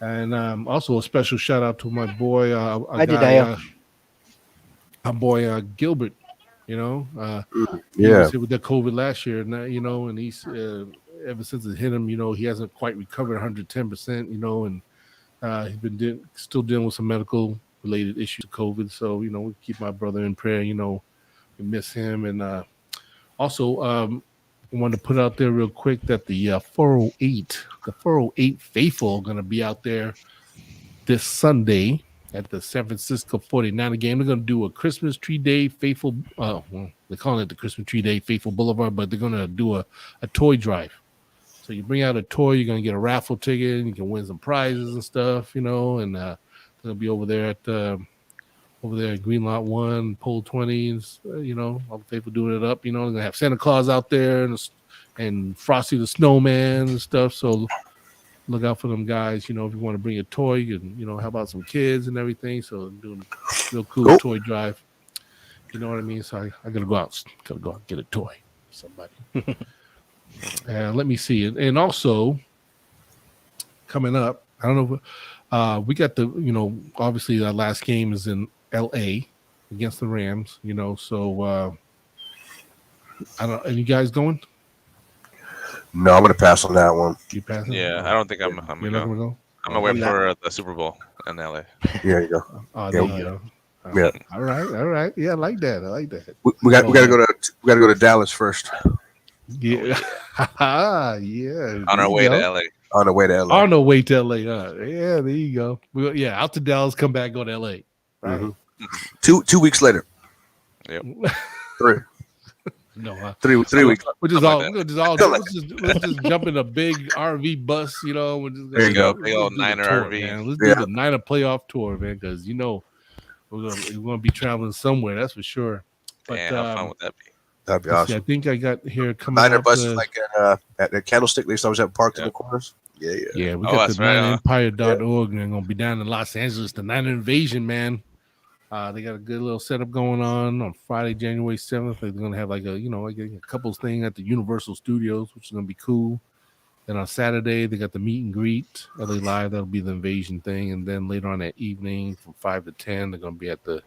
and also a special shout out to my boy our boy Gilbert, he was hit with that COVID last year, and he's ever since it hit him, he hasn't quite recovered 110%, and he's been still dealing with some medical related issues to COVID. So, we keep my brother in prayer, we miss him. And also I wanted to put out there real quick that the 408 faithful are going to be out there this Sunday at the San Francisco 49er game. They're going to do a Christmas Tree Day faithful, they're calling it the Christmas Tree Day Faithful Boulevard, but they're going to do a toy drive. So you bring out a toy, you're going to get a raffle ticket, and you can win some prizes and stuff, and they'll be over there at Green Lot 1, Pole 20, all the faithful doing it up. They're going to have Santa Claus out there and Frosty the Snowman and stuff. So look out for them guys. If you want to bring a toy, and, how about some kids and everything. So doing a real cool toy drive. You know what I mean? So I got to go out and get a toy for somebody. Let me see it. And also coming up, I don't know, we got obviously our last game is in LA against the Rams, so I don't, are you guys going? No, I'm gonna pass on that one. You passing? Yeah, I don't think I'm You're not gonna go? I'm gonna wait for the Super Bowl in LA. There you go. Yeah. All right. Yeah, I like that. We gotta go to Dallas first. Yeah. Yeah. On our way to LA. On the way to LA. On the way to LA. Yeah, there you go. Out to Dallas, come back, go to LA. Right. Mm-hmm. 2 weeks later. Yep. 3. No, 3 weeks. Let's just jump in a big RV bus, We're just there you go. Big old Niner tour, RV. Man. Let's do the Niner playoff tour, man, because we're gonna be traveling somewhere, that's for sure. But how fun would that be? That'd be awesome. I think I got here coming Niner up, buses like at the Candlestick. They always have parked in the corners. Yeah. We got the NinerEmpire.org, and they're gonna be down in Los Angeles. The Niner Invasion, man. They got a good little setup going on Friday, January 7th. They're gonna have like a couples thing at the Universal Studios, which is gonna be cool. Then on Saturday, they got the meet and greet, LA Live. That'll be the Invasion thing, and then later on that evening from 5 to 10, they're gonna be at the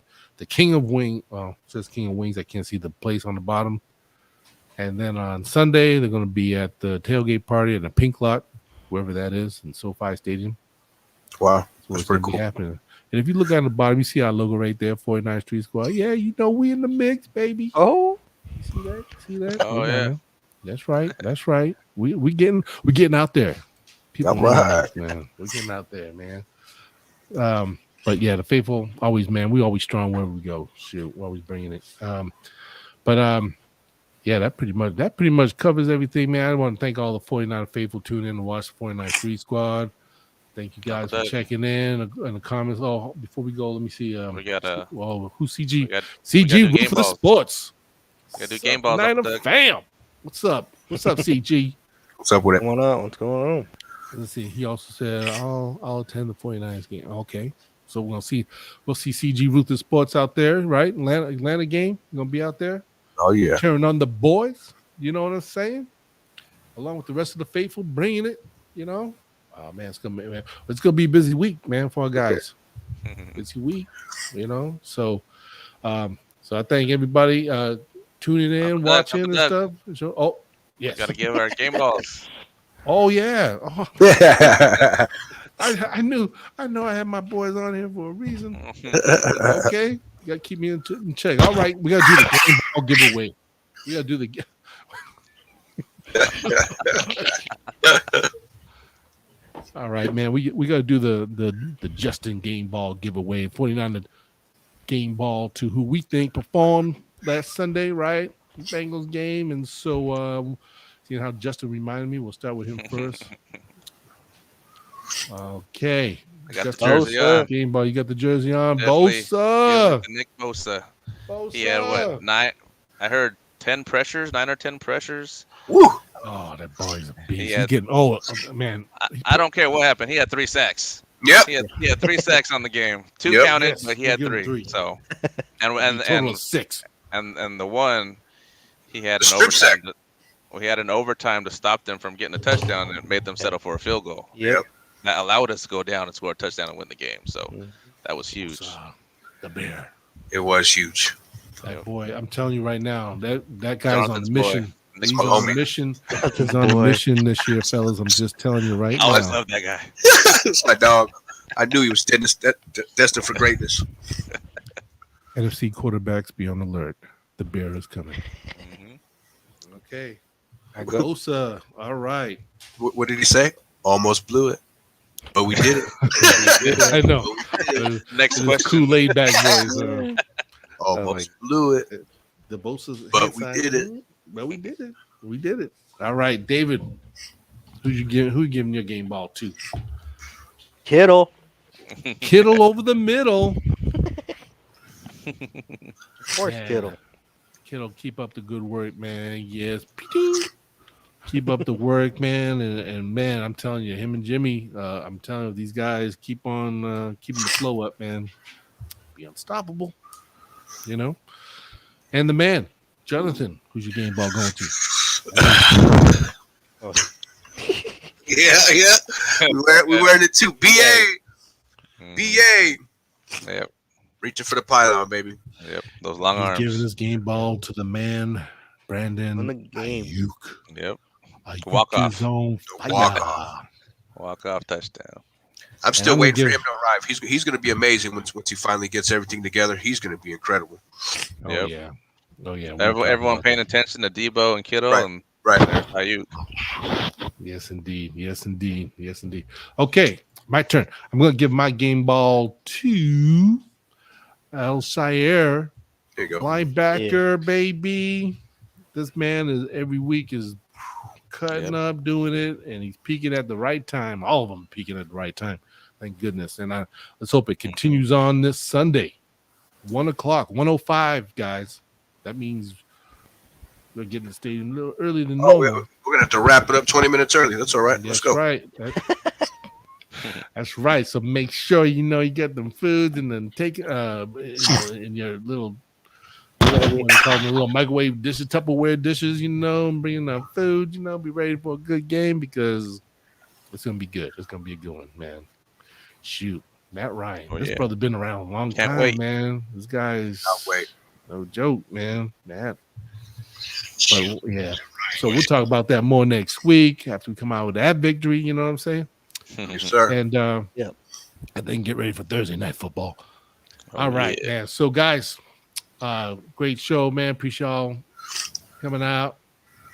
King of Wings. Well, it says King of Wings. I can't see the place on the bottom. And then on Sunday, they're going to be at the tailgate party in the Pink Lot, wherever that is, in SoFi Stadium. Wow. That's pretty cool. Happening. And if you look at the bottom, you see our logo right there, 49th Street Squad. Yeah, we in the mix, baby. Oh. See that? Oh, yeah. That's right. We getting out there. People right. Man. We're getting out there, man. But yeah, the faithful always, man. We always strong wherever we go. Shit, we're always bringing it. Yeah, that pretty much covers everything, man. I want to thank all the 49er faithful tuning in to watch the 49 Street Squad. Thank you guys for checking in the comments. Oh, before we go, let me see. We got who's CG? CG Root for the Sports. We got to do game balls. Niner fam. What's up? What's up, CG? What's up with it? What's going on? Let's see. He also said I'll attend the 49ers game. Okay. So we'll see CG Ruthless Sports out there, right? Atlanta game. You're gonna be out there. Oh yeah. Cheering on the boys. You know what I'm saying? Along with the rest of the faithful, bringing it. Oh man, it's gonna be a busy week, man, for our guys. Busy week, So, so I thank everybody tuning in, watching and stuff. Oh, yes. Got to give our game balls. Oh yeah. Oh. I know I had my boys on here for a reason. Okay, you gotta keep me in check. All right, we gotta do the game ball giveaway. We gotta do the. All right, man. We gotta do the Justin game ball giveaway. 49 game ball to who we think performed last Sunday, right? Bengals game, and so seeing how Justin reminded me, we'll start with him first. Okay. I got the jersey on. Game ball, you got the jersey on. Definitely. Bosa. Nick Bosa. He had what? 9? I heard 10 pressures, 9 or 10 pressures. Woo. Oh, that boy's a beast. He's getting man. I don't care what happened. He had 3 sacks. Yep. He had 3 sacks on the game. 2 counted, but he had 3. So, and 6. And the one he had an overtime. He had an overtime to stop them from getting a touchdown and made them settle for a field goal. Yep. That allowed us to go down and score a touchdown and win the game. So that was huge. The Bear. It was huge. That boy, I'm telling you right now, that guy's on a mission. He's on a mission. He's on a mission this year, fellas. I'm just telling you right now. I always love that guy. It's my dog. I knew he was destined for greatness. NFC quarterbacks, be on alert. The Bear is coming. Mm-hmm. Okay. Bosa. All right. What did he say? Almost blew it. But we did it. I know. Next question. Kool-Aid back boys. Almost blew it. The Bosa's. But we did it. But we did it. We did it. All right, David. Who you giving your game ball to? Kittle. Kittle over the middle. Of course, Kittle. Kittle, keep up the good work, man. Yes. Keep up the work, man. And man, I'm telling you, him and Jimmy, I'm telling you, these guys keep on keeping the flow up, man. Be unstoppable, you know. And the man, Jonathan, who's your game ball going to? Yeah. We wearing it too. BA. Yep. Reaching for the pylon, baby. Yep. Those long arms. Giving his game ball to the man, Brandon. On the game. Ayuk. Yep. Walk off. Walk off touchdown. I'm still waiting for him to arrive. He's going to be amazing once he finally gets everything together. He's going to be incredible. Oh yeah. Everyone paying attention to Debo and Kittle and Ayuk. Yes, indeed. Okay, my turn. I'm going to give my game ball to Al-Shaair. There you go. Linebacker, baby. This man is every week is cutting up, doing it, and he's peaking at the right time. All of them peaking at the right time. Thank goodness. And let's hope it continues on this Sunday. 1 o'clock, 1:05, guys. That means we're getting the stadium a little earlier than normal. We're going to have to wrap it up 20 minutes early. That's all right. Let's go. Right. That's right. So make sure you get them foods and then take in your little little microwave dishes, Tupperware dishes, bring enough food, be ready for a good game because it's gonna be good. It's gonna be a good one, man. Shoot. Matt Ryan. This brother been around a long time, man. This guy is no joke, man. Matt. But yeah. So we'll talk about that more next week after we come out with that victory, you know what I'm saying? Yes, sir. And and then get ready for Thursday night football. All right, man. So guys, great show, man. Appreciate y'all coming out.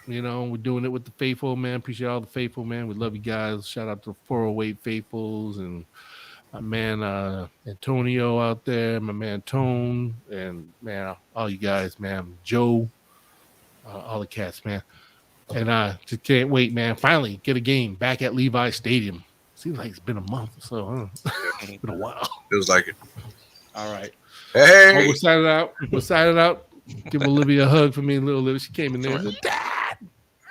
We're doing it with the faithful, man. Appreciate all the faithful, man. We love you guys. Shout out to the 408 faithfuls and my man Antonio out there, my man Tone, and man, all you guys, man. Joe, all the cats, man. And just can't wait, man. Finally get a game back at Levi Stadium. Seems like it's been a month or so, huh? It's been a while. Feels like it. All right. Hey. We're signing out. Give Olivia a hug for me, little Olivia. She came in there. Dad.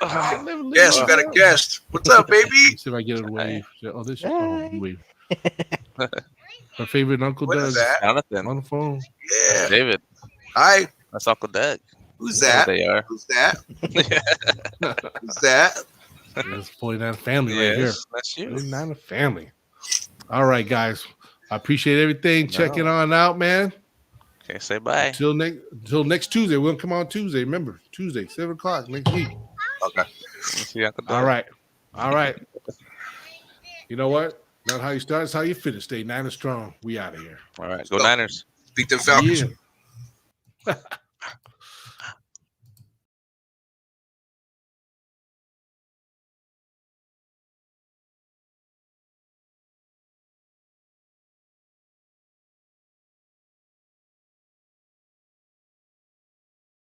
Yes, we got a guest. What's up, baby? See if I get it away. Oh, this wave. Her favorite Uncle Doug. What is that? Jonathan. On the phone. Yeah. That's David. Hi. That's Uncle Doug. Who's that? They are. Who's that? Who's that? It's 49 family right here. That's you. 49 family. All right, guys. I appreciate everything. Checking on out, man. Okay, say bye. Until next Tuesday. We're gonna come on Tuesday. Remember, Tuesday, 7 o'clock next week. Okay. See you, Uncle Doug. All right. All right. You know what? Not how you start, it's how you finish. Stay Niners strong. We out of here. All right. Go Niners. Beat them Falcons. Yeah.